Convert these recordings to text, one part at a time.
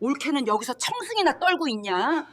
올케는 여기서 청승이나 떨고 있냐?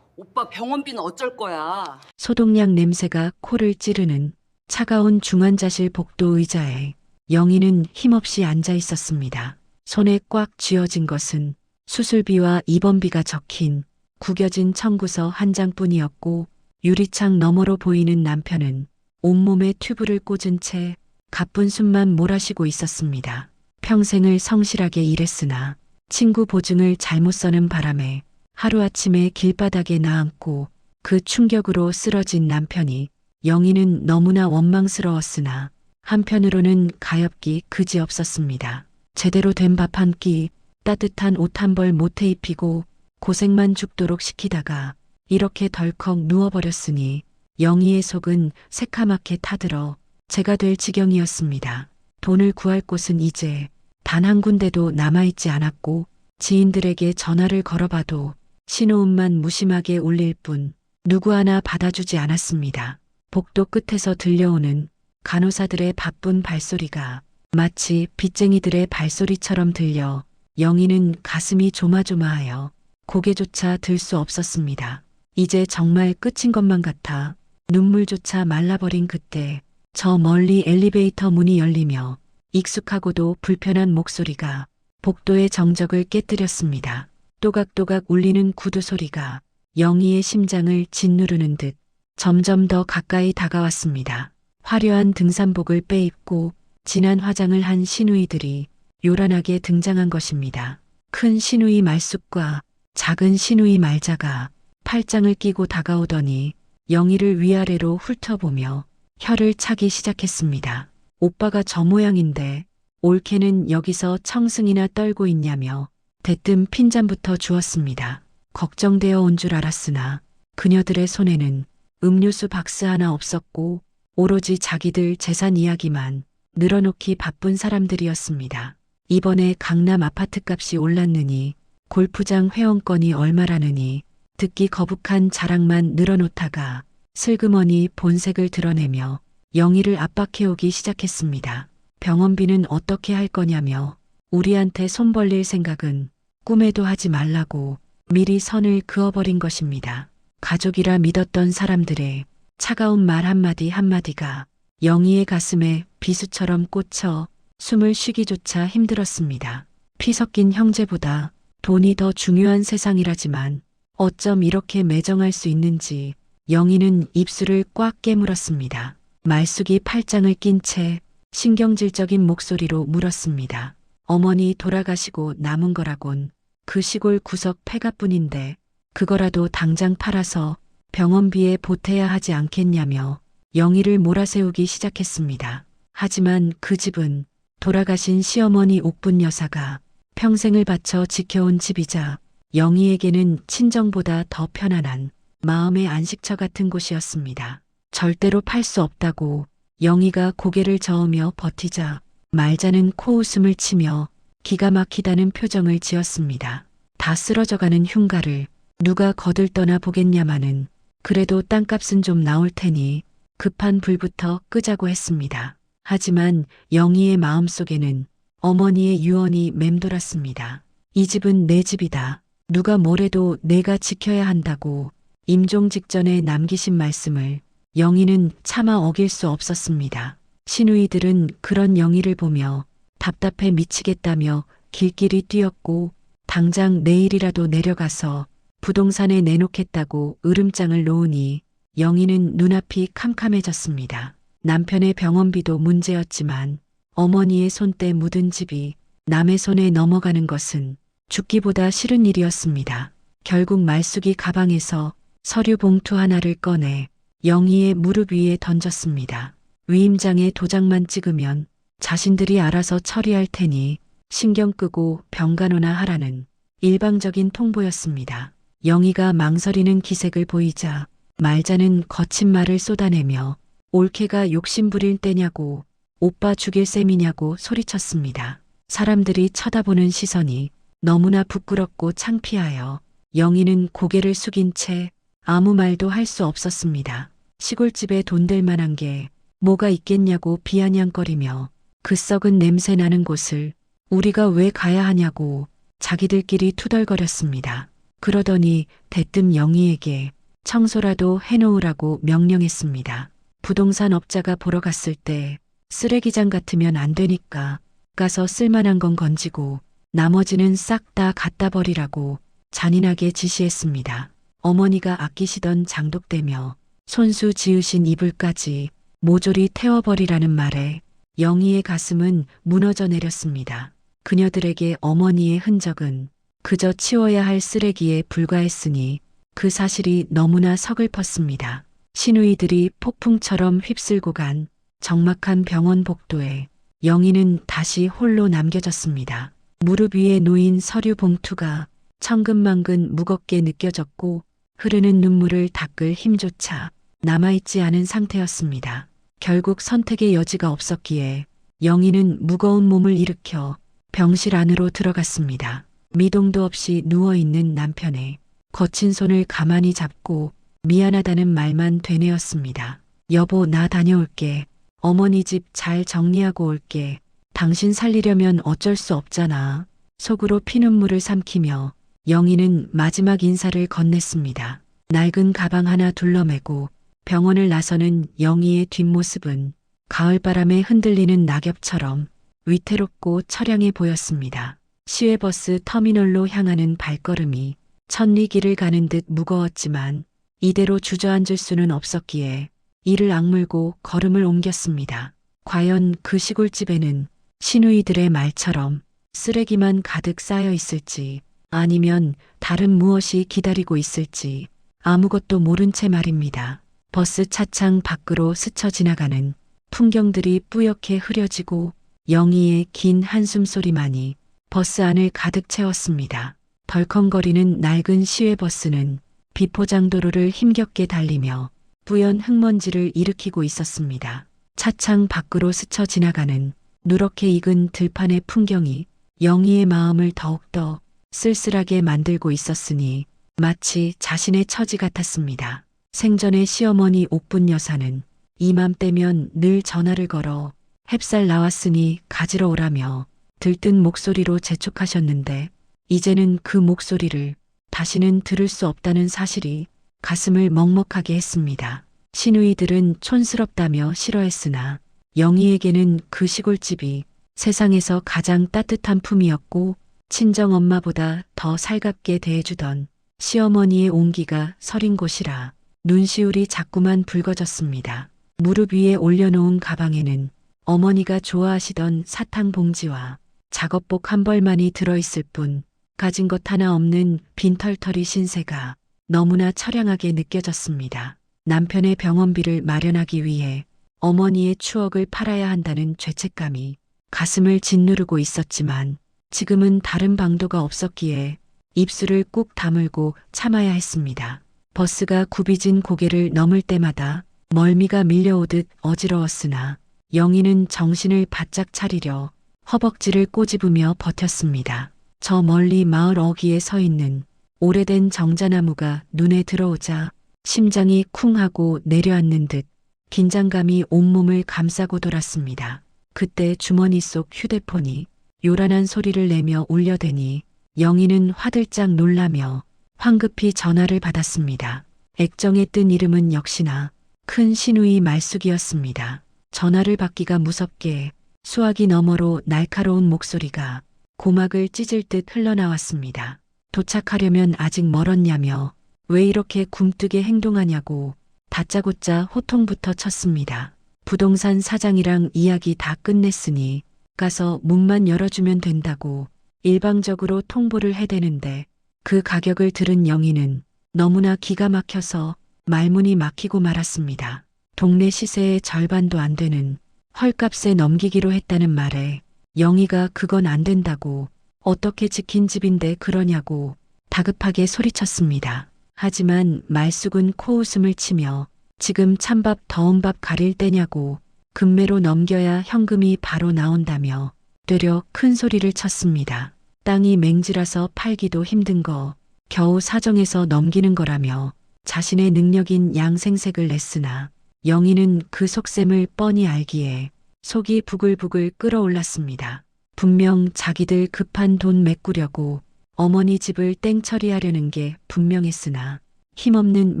오빠 병원비는 어쩔 거야? 소독약 냄새가 코를 찌르는 차가운 중환자실 복도 의자에 영희는 힘없이 앉아 있었습니다. 손에 꽉 쥐어진 것은 수술비와 입원비가 적힌 구겨진 청구서 한 장뿐이었고 유리창 너머로 보이는 남편은 온몸에 튜브를 꽂은 채 가쁜 숨만 몰아쉬고 있었습니다. 평생을 성실하게 일했으나 친구 보증을 잘못 써는 바람에 하루아침에 길바닥에 나앉고 그 충격으로 쓰러진 남편이 영희는 너무나 원망스러웠으나 한편으로는 가엾기 그지없었습니다. 제대로 된 밥 한 끼, 따뜻한 옷 한 벌 못해 입히고 고생만 죽도록 시키다가 이렇게 덜컥 누워버렸으니 영희의 속은 새카맣게 타들어 재가 될 지경이었습니다. 돈을 구할 곳은 이제 단 한 군데도 남아있지 않았고 지인들에게 전화를 걸어봐도 신호음만 무심하게 울릴 뿐 누구 하나 받아주지 않았습니다. 복도 끝에서 들려오는 간호사들의 바쁜 발소리가 마치 빚쟁이들의 발소리처럼 들려 영희는 가슴이 조마조마하여 고개조차 들 수 없었습니다. 이제 정말 끝인 것만 같아 눈물조차 말라버린 그때 저 멀리 엘리베이터 문이 열리며 익숙하고도 불편한 목소리가 복도의 정적을 깨뜨렸습니다. 또각또각 울리는 구두 소리가 영희의 심장을 짓누르는 듯 점점 더 가까이 다가왔습니다. 화려한 등산복을 빼입고 진한 화장을 한 시누이들이 요란하게 등장한 것입니다. 큰 시누이 말숙과 작은 시누이 말자가 팔짱을 끼고 다가오더니 영희를 위아래로 훑어보며 혀를 차기 시작했습니다. 오빠가 저 모양인데 올케는 여기서 청승이나 떨고 있냐며 대뜸 핀잔부터 주었습니다. 걱정되어 온 줄 알았으나 그녀들의 손에는 음료수 박스 하나 없었고 오로지 자기들 재산 이야기만 늘어놓기 바쁜 사람들이었습니다. 이번에 강남 아파트값이 올랐느니 골프장 회원권이 얼마라느니 듣기 거북한 자랑만 늘어놓다가 슬그머니 본색을 드러내며 영희를 압박해오기 시작했습니다. 병원비는 어떻게 할 거냐며 우리한테 손 벌릴 생각은 꿈에도 하지 말라고 미리 선을 그어버린 것입니다. 가족이라 믿었던 사람들의 차가운 말 한마디 한마디가 영희의 가슴에 비수처럼 꽂혀 숨을 쉬기조차 힘들었습니다. 피 섞인 형제보다 돈이 더 중요한 세상이라지만 어쩜 이렇게 매정할 수 있는지 영희는 입술을 꽉 깨물었습니다. 말숙이 팔짱을 낀 채 신경질적인 목소리로 물었습니다. 어머니 돌아가시고 남은 거라곤 그 시골 구석 폐가뿐인데 그거라도 당장 팔아서 병원비에 보태야 하지 않겠냐며 영희를 몰아세우기 시작했습니다. 하지만 그 집은 돌아가신 시어머니 옥분 여사가 평생을 바쳐 지켜온 집이자 영희에게는 친정보다 더 편안한 마음의 안식처 같은 곳이었습니다. 절대로 팔 수 없다고 영희가 고개를 저으며 버티자 말자는 코웃음을 치며 기가 막히다는 표정을 지었습니다. 다 쓰러져가는 흉가를 누가 거들떠나 보겠냐마는 그래도 땅값은 좀 나올 테니 급한 불부터 끄자고 했습니다. 하지만 영희의 마음속에는 어머니의 유언이 맴돌았습니다. 이 집은 내 집이다. 누가 뭐래도 내가 지켜야 한다고 임종 직전에 남기신 말씀을 영희는 차마 어길 수 없었습니다. 시누이들은 그런 영희를 보며 답답해 미치겠다며 길길이 뛰었고 당장 내일이라도 내려가서 부동산에 내놓겠다고 으름장을 놓으니 영희는 눈앞이 캄캄해졌습니다. 남편의 병원비도 문제였지만 어머니의 손때 묻은 집이 남의 손에 넘어가는 것은 죽기보다 싫은 일이었습니다. 결국 말숙이 가방에서 서류 봉투 하나를 꺼내 영희의 무릎 위에 던졌습니다. 위임장에 도장만 찍으면 자신들이 알아서 처리할 테니 신경 끄고 병간호나 하라는 일방적인 통보였습니다. 영희가 망설이는 기색을 보이자 말자는 거친 말을 쏟아내며 올케가 욕심부릴 때냐고 오빠 죽일 셈이냐고 소리쳤습니다. 사람들이 쳐다보는 시선이 너무나 부끄럽고 창피하여 영희는 고개를 숙인 채 아무 말도 할 수 없었습니다. 시골집에 돈 될 만한 게 뭐가 있겠냐고 비아냥거리며 그 썩은 냄새 나는 곳을 우리가 왜 가야 하냐고 자기들끼리 투덜거렸습니다. 그러더니 대뜸 영희에게 청소라도 해놓으라고 명령했습니다. 부동산 업자가 보러 갔을 때 쓰레기장 같으면 안 되니까 가서 쓸만한 건 건지고 나머지는 싹 다 갖다 버리라고 잔인하게 지시했습니다. 어머니가 아끼시던 장독대며 손수 지으신 이불까지 모조리 태워버리라는 말에 영희의 가슴은 무너져 내렸습니다. 그녀들에게 어머니의 흔적은 그저 치워야 할 쓰레기에 불과했으니 그 사실이 너무나 서글펐습니다. 시누이들이 폭풍처럼 휩쓸고 간 적막한 병원 복도에 영희는 다시 홀로 남겨졌습니다. 무릎 위에 놓인 서류 봉투가 천근만근 무겁게 느껴졌고 흐르는 눈물을 닦을 힘조차 남아있지 않은 상태였습니다. 결국 선택의 여지가 없었기에 영희는 무거운 몸을 일으켜 병실 안으로 들어갔습니다. 미동도 없이 누워있는 남편의 거친 손을 가만히 잡고 미안하다는 말만 되뇌었습니다. 여보, 나 다녀올게. 어머니 집 잘 정리하고 올게. 당신 살리려면 어쩔 수 없잖아. 속으로 피눈물을 삼키며 영희는 마지막 인사를 건넸습니다. 낡은 가방 하나 둘러매고 병원을 나서는 영희의 뒷모습은 가을바람에 흔들리는 낙엽처럼 위태롭고 처량해 보였습니다. 시외버스 터미널로 향하는 발걸음이 천리길을 가는 듯 무거웠지만 이대로 주저앉을 수는 없었기에 이를 악물고 걸음을 옮겼습니다. 과연 그 시골집에는 시누이들의 말처럼 쓰레기만 가득 쌓여 있을지 아니면 다른 무엇이 기다리고 있을지 아무것도 모른 채 말입니다. 버스 차창 밖으로 스쳐 지나가는 풍경들이 뿌옇게 흐려지고 영희의 긴 한숨 소리만이 버스 안을 가득 채웠습니다. 덜컹거리는 낡은 시외버스는 비포장도로를 힘겹게 달리며 뿌연 흙먼지를 일으키고 있었습니다. 차창 밖으로 스쳐 지나가는 누렇게 익은 들판의 풍경이 영희의 마음을 더욱더 쓸쓸하게 만들고 있었으니 마치 자신의 처지 같았습니다. 생전에 시어머니 옥분 여사는 이맘때면 늘 전화를 걸어 햅쌀 나왔으니 가지러 오라며 들뜬 목소리로 재촉하셨는데 이제는 그 목소리를 다시는 들을 수 없다는 사실이 가슴을 먹먹하게 했습니다. 시누이들은 촌스럽다며 싫어했으나 영희에게는 그 시골집이 세상에서 가장 따뜻한 품이었고 친정엄마보다 더 살갑게 대해주던 시어머니의 온기가 서린 곳이라 눈시울이 자꾸만 붉어졌습니다. 무릎 위에 올려놓은 가방에는 어머니가 좋아하시던 사탕 봉지와 작업복 한 벌만이 들어있을 뿐 가진 것 하나 없는 빈털터리 신세가 너무나 처량하게 느껴졌습니다. 남편의 병원비를 마련하기 위해 어머니의 추억을 팔아야 한다는 죄책감이 가슴을 짓누르고 있었지만 지금은 다른 방도가 없었기에 입술을 꾹 다물고 참아야 했습니다. 버스가 굽이진 고개를 넘을 때마다 멀미가 밀려오듯 어지러웠으나 영희는 정신을 바짝 차리려 허벅지를 꼬집으며 버텼습니다. 저 멀리 마을 어귀에 서 있는 오래된 정자나무가 눈에 들어오자 심장이 쿵 하고 내려앉는 듯 긴장감이 온몸을 감싸고 돌았습니다. 그때 주머니 속 휴대폰이 요란한 소리를 내며 울려대니 영희는 화들짝 놀라며 황급히 전화를 받았습니다. 액정에 뜬 이름은 역시나 큰 시누이 말숙이었습니다. 전화를 받기가 무섭게 수화기 너머로 날카로운 목소리가 고막을 찢을 듯 흘러나왔습니다. 도착하려면 아직 멀었냐며 왜 이렇게 굼뜨게 행동하냐고 다짜고짜 호통부터 쳤습니다. 부동산 사장이랑 이야기 다 끝냈으니 가서 문만 열어주면 된다고 일방적으로 통보를 해대는데 그 가격을 들은 영희는 너무나 기가 막혀서 말문이 막히고 말았습니다. 동네 시세의 절반도 안 되는 헐값에 넘기기로 했다는 말에 영희가 그건 안 된다고 어떻게 지킨 집인데 그러냐고 다급하게 소리쳤습니다. 하지만 말숙은 코웃음을 치며 지금 찬밥 더운 밥 가릴 때냐고 금매로 넘겨야 현금이 바로 나온다며 되려 큰 소리를 쳤습니다. 땅이 맹지라서 팔기도 힘든 거 겨우 사정해서 넘기는 거라며 자신의 능력인 양생색을 냈으나 영희는 그 속셈을 뻔히 알기에 속이 부글부글 끓어올랐습니다. 분명 자기들 급한 돈 메꾸려고 어머니 집을 땡처리하려는 게 분명했으나 힘없는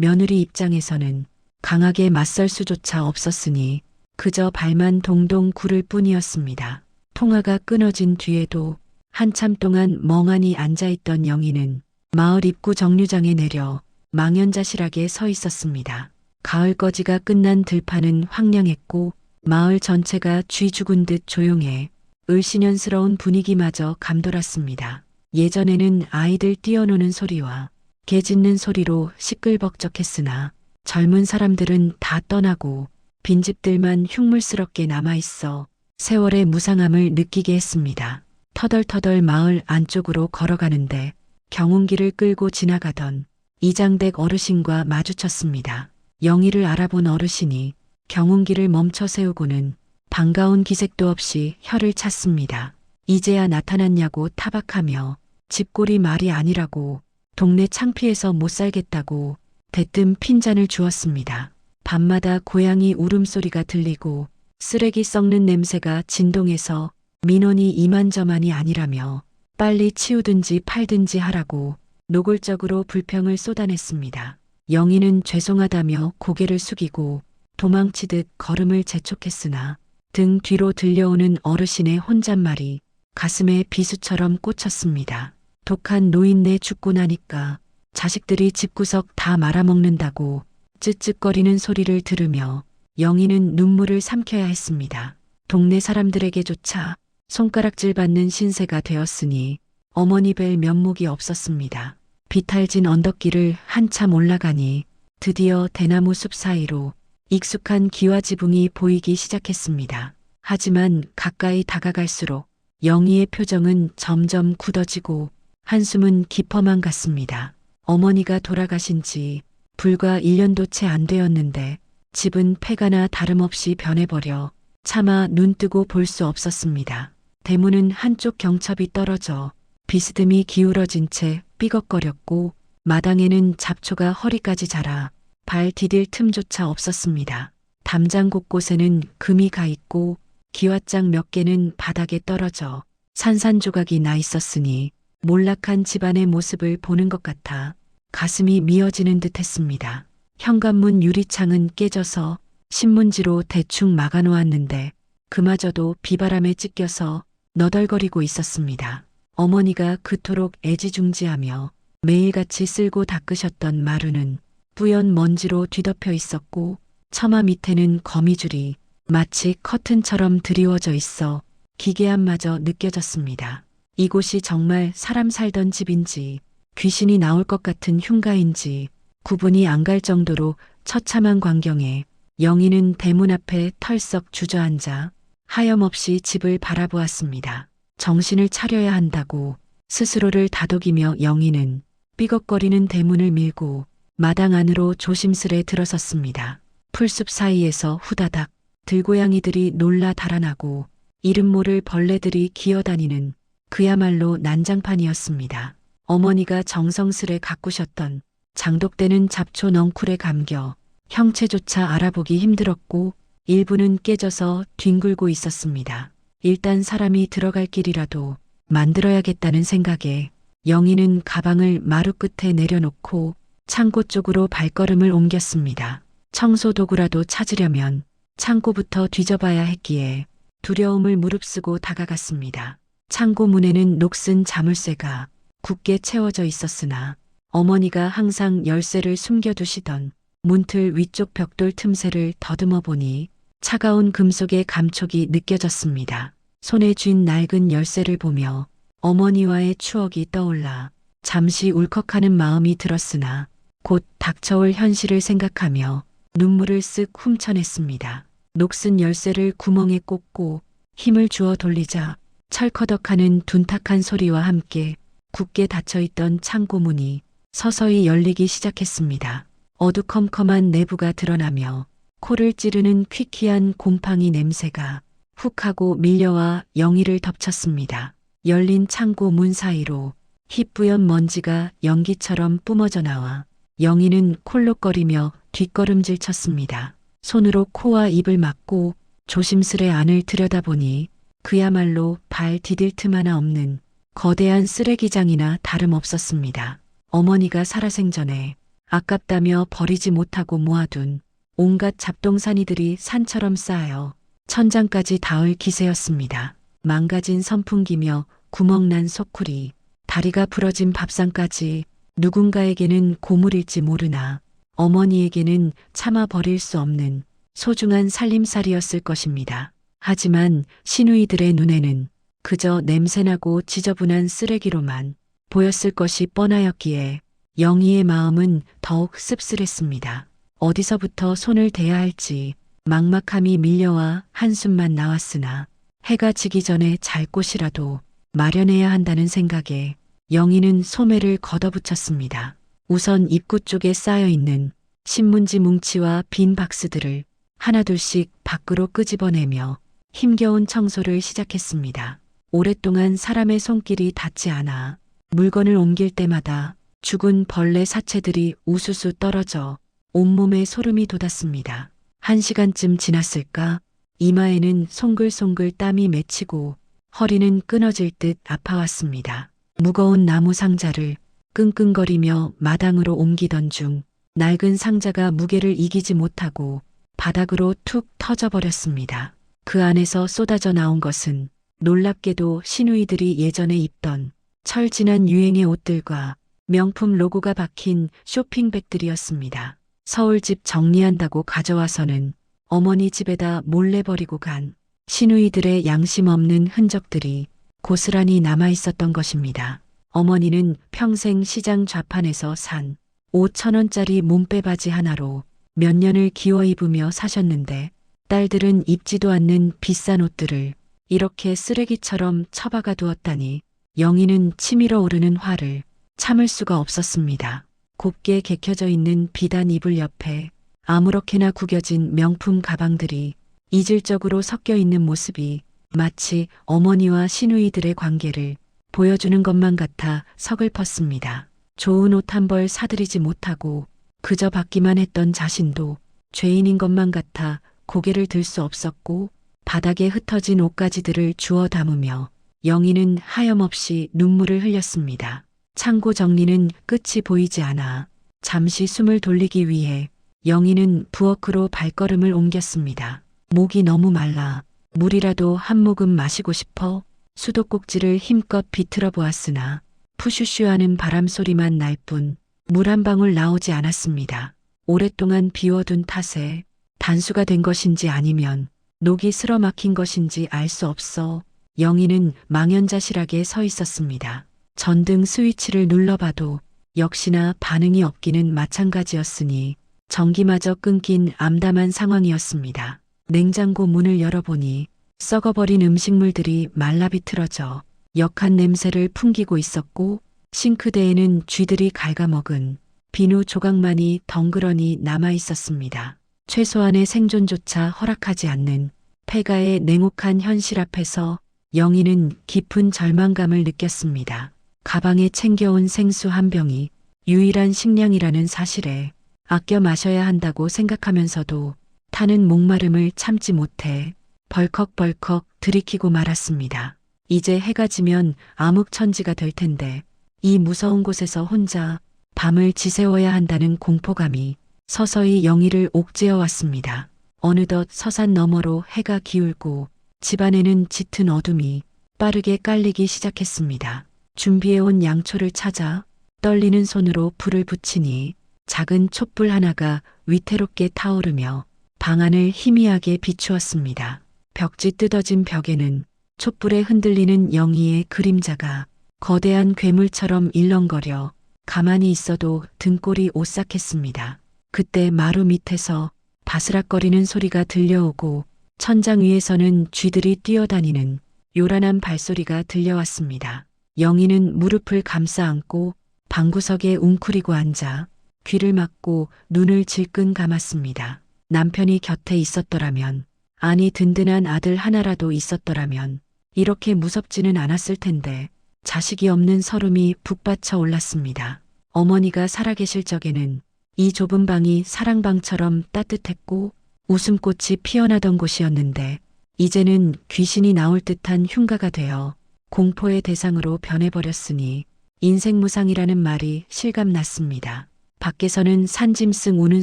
며느리 입장에서는 강하게 맞설 수조차 없었으니 그저 발만 동동 구를 뿐이었습니다. 통화가 끊어진 뒤에도 한참 동안 멍하니 앉아있던 영희는 마을 입구 정류장에 내려 망연자실하게 서 있었습니다. 가을거지가 끝난 들판은 황량했고 마을 전체가 쥐 죽은 듯 조용해 을씨년스러운 분위기마저 감돌았습니다. 예전에는 아이들 뛰어노는 소리와 개 짖는 소리로 시끌벅적했으나 젊은 사람들은 다 떠나고 빈집들만 흉물스럽게 남아있어 세월의 무상함을 느끼게 했습니다. 터덜터덜 마을 안쪽으로 걸어가는데 경운기를 끌고 지나가던 이장댁 어르신과 마주쳤습니다. 영희를 알아본 어르신이 경운기를 멈춰 세우고는 반가운 기색도 없이 혀를 찼습니다. 이제야 나타났냐고 타박하며 집골이 말이 아니라고 동네 창피해서 못 살겠다고 대뜸 핀잔을 주었습니다. 밤마다 고양이 울음소리가 들리고 쓰레기 썩는 냄새가 진동해서 민원이 이만저만이 아니라며 빨리 치우든지 팔든지 하라고 노골적으로 불평을 쏟아냈습니다. 영희는 죄송하다며 고개를 숙이고 도망치듯 걸음을 재촉했으나 등 뒤로 들려오는 어르신의 혼잣말이 가슴에 비수처럼 꽂혔습니다. 독한 노인네 죽고 나니까 자식들이 집구석 다 말아먹는다고 쯧쯧거리는 소리를 들으며 영희는 눈물을 삼켜야 했습니다. 동네 사람들에게조차 손가락질 받는 신세가 되었으니 어머니 뵐 면목이 없었습니다. 비탈진 언덕길을 한참 올라가니 드디어 대나무 숲 사이로 익숙한 기와 지붕이 보이기 시작했습니다. 하지만 가까이 다가갈수록 영희의 표정은 점점 굳어지고 한숨은 깊어만 갔습니다. 어머니가 돌아가신 지 불과 1년도 채 안 되었는데 집은 폐가나 다름없이 변해버려 차마 눈뜨고 볼 수 없었습니다. 대문은 한쪽 경첩이 떨어져 비스듬히 기울어진 채 삐걱거렸고 마당에는 잡초가 허리까지 자라 발 디딜 틈조차 없었습니다. 담장 곳곳에는 금이 가 있고 기왓장 몇 개는 바닥에 떨어져 산산조각이 나 있었으니 몰락한 집안의 모습을 보는 것 같아 가슴이 미어지는 듯 했습니다. 현관문 유리창은 깨져서 신문지로 대충 막아놓았는데 그마저도 비바람에 찢겨서 너덜거리고 있었습니다. 어머니가 그토록 애지중지하며 매일같이 쓸고 닦으셨던 마루는 뿌연 먼지로 뒤덮여 있었고 처마 밑에는 거미줄이 마치 커튼처럼 드리워져 있어 기괴함마저 느껴졌습니다. 이곳이 정말 사람 살던 집인지 귀신이 나올 것 같은 흉가인지 구분이 안 갈 정도로 처참한 광경에 영희는 대문 앞에 털썩 주저앉아 하염없이 집을 바라보았습니다. 정신을 차려야 한다고 스스로를 다독이며 영희는 삐걱거리는 대문을 밀고 마당 안으로 조심스레 들어섰습니다. 풀숲 사이에서 후다닥 들고양이들이 놀라 달아나고 이름 모를 벌레들이 기어다니는 그야말로 난장판이었습니다. 어머니가 정성스레 가꾸셨던 장독대는 잡초 넝쿨에 감겨 형체조차 알아보기 힘들었고 일부는 깨져서 뒹굴고 있었습니다. 일단 사람이 들어갈 길이라도 만들어야겠다는 생각에 영희는 가방을 마루 끝에 내려놓고 창고 쪽으로 발걸음을 옮겼습니다. 청소 도구라도 찾으려면 창고부터 뒤져봐야 했기에 두려움을 무릅쓰고 다가갔습니다. 창고 문에는 녹슨 자물쇠가 굳게 채워져 있었으나 어머니가 항상 열쇠를 숨겨두시던 문틀 위쪽 벽돌 틈새를 더듬어 보니 차가운 금속의 감촉이 느껴졌습니다. 손에 쥔 낡은 열쇠를 보며 어머니와의 추억이 떠올라 잠시 울컥하는 마음이 들었으나 곧 닥쳐올 현실을 생각하며 눈물을 쓱 훔쳐냈습니다. 녹슨 열쇠를 구멍에 꽂고 힘을 주어 돌리자 철커덕하는 둔탁한 소리와 함께 굳게 닫혀있던 창고 문이 서서히 열리기 시작했습니다. 어두컴컴한 내부가 드러나며 코를 찌르는 퀴퀴한 곰팡이 냄새가 훅 하고 밀려와 영희를 덮쳤습니다. 열린 창고 문 사이로 희뿌연 먼지가 연기처럼 뿜어져 나와 영희는 콜록거리며 뒷걸음질 쳤습니다. 손으로 코와 입을 막고 조심스레 안을 들여다보니 그야말로 발 디딜 틈 하나 없는 거대한 쓰레기장이나 다름없었습니다. 어머니가 살아생전에 아깝다며 버리지 못하고 모아둔 온갖 잡동사니들이 산처럼 쌓여 천장까지 닿을 기세였습니다. 망가진 선풍기며 구멍난 소쿠리, 다리가 부러진 밥상까지 누군가에게는 고물일지 모르나 어머니에게는 참아 버릴 수 없는 소중한 살림살이였을 것입니다. 하지만 시누이들의 눈에는 그저 냄새나고 지저분한 쓰레기로만 보였을 것이 뻔하였기에 영희의 마음은 더욱 씁쓸했습니다. 어디서부터 손을 대야 할지 막막함이 밀려와 한숨만 나왔으나 해가 지기 전에 잘 곳이라도 마련해야 한다는 생각에 영희는 소매를 걷어붙였습니다. 우선 입구 쪽에 쌓여있는 신문지 뭉치와 빈 박스들을 하나둘씩 밖으로 끄집어내며 힘겨운 청소를 시작했습니다. 오랫동안 사람의 손길이 닿지 않아 물건을 옮길 때마다 죽은 벌레 사체들이 우수수 떨어져 온몸에 소름이 돋았습니다. 1시간쯤 지났을까 이마에는 송글송글 땀이 맺히고 허리는 끊어질 듯 아파왔습니다. 무거운 나무 상자를 끙끙거리며 마당으로 옮기던 중 낡은 상자가 무게를 이기지 못하고 바닥으로 툭 터져버렸습니다. 그 안에서 쏟아져 나온 것은 놀랍게도 시누이들이 예전에 입던 철진한 유행의 옷들과 명품 로고가 박힌 쇼핑백들이었습니다. 서울집 정리한다고 가져와서는 어머니 집에다 몰래 버리고 간 시누이들의 양심 없는 흔적들이 고스란히 남아 있었던 것입니다. 어머니는 평생 시장 좌판에서 산 5,000원짜리 몸빼바지 하나로 몇 년을 기워 입으며 사셨는데 딸들은 입지도 않는 비싼 옷들을 이렇게 쓰레기처럼 처박아 두었다니 영희는 치밀어 오르는 화를 참을 수가 없었습니다. 곱게 개켜져 있는 비단 이불 옆에 아무렇게나 구겨진 명품 가방들이 이질적으로 섞여 있는 모습이 마치 어머니와 시누이들의 관계를 보여주는 것만 같아 서글펐습니다. 좋은 옷 한 벌 사들이지 못하고 그저 받기만 했던 자신도 죄인인 것만 같아 고개를 들 수 없었고 바닥에 흩어진 옷가지들을 주워 담으며 영희는 하염없이 눈물을 흘렸습니다. 창고 정리는 끝이 보이지 않아 잠시 숨을 돌리기 위해 영희는 부엌으로 발걸음을 옮겼습니다. 목이 너무 말라 물이라도 한 모금 마시고 싶어 수도꼭지를 힘껏 비틀어 보았으나 푸슈슈하는 바람 소리만 날 뿐 물 한 방울 나오지 않았습니다. 오랫동안 비워둔 탓에 단수가 된 것인지 아니면 녹이 쓸어 막힌 것인지 알 수 없어 영희는 망연자실하게 서 있었습니다. 전등 스위치를 눌러봐도 역시나 반응이 없기는 마찬가지였으니 전기마저 끊긴 암담한 상황이었습니다. 냉장고 문을 열어보니 썩어버린 음식물들이 말라비틀어져 역한 냄새를 풍기고 있었고 싱크대에는 쥐들이 갉아먹은 비누 조각만이 덩그러니 남아 있었습니다. 최소한의 생존조차 허락하지 않는 폐가의 냉혹한 현실 앞에서 영희는 깊은 절망감을 느꼈습니다. 가방에 챙겨온 생수 한 병이 유일한 식량이라는 사실에 아껴 마셔야 한다고 생각하면서도 타는 목마름을 참지 못해 벌컥벌컥 들이키고 말았습니다. 이제 해가 지면 암흑천지가 될 텐데 이 무서운 곳에서 혼자 밤을 지새워야 한다는 공포감이 서서히 영희를 옥죄어 왔습니다. 어느덧 서산 너머로 해가 기울고 집안에는 짙은 어둠이 빠르게 깔리기 시작했습니다. 준비해온 양초를 찾아 떨리는 손으로 불을 붙이니 작은 촛불 하나가 위태롭게 타오르며 방안을 희미하게 비추었습니다. 벽지 뜯어진 벽에는 촛불에 흔들리는 영희의 그림자가 거대한 괴물처럼 일렁거려 가만히 있어도 등골이 오싹했습니다. 그때 마루 밑에서 바스락거리는 소리가 들려오고 천장 위에서는 쥐들이 뛰어다니는 요란한 발소리가 들려왔습니다. 영희는 무릎을 감싸 안고 방구석에 웅크리고 앉아 귀를 막고 눈을 질끈 감았습니다. 남편이 곁에 있었더라면, 아니 든든한 아들 하나라도 있었더라면 이렇게 무섭지는 않았을 텐데 자식이 없는 서름이 북받쳐 올랐습니다. 어머니가 살아계실 적에는 이 좁은 방이 사랑방처럼 따뜻했고 웃음꽃이 피어나던 곳이었는데 이제는 귀신이 나올 듯한 흉가가 되어 공포의 대상으로 변해버렸으니 인생무상이라는 말이 실감났습니다. 밖에서는 산짐승 우는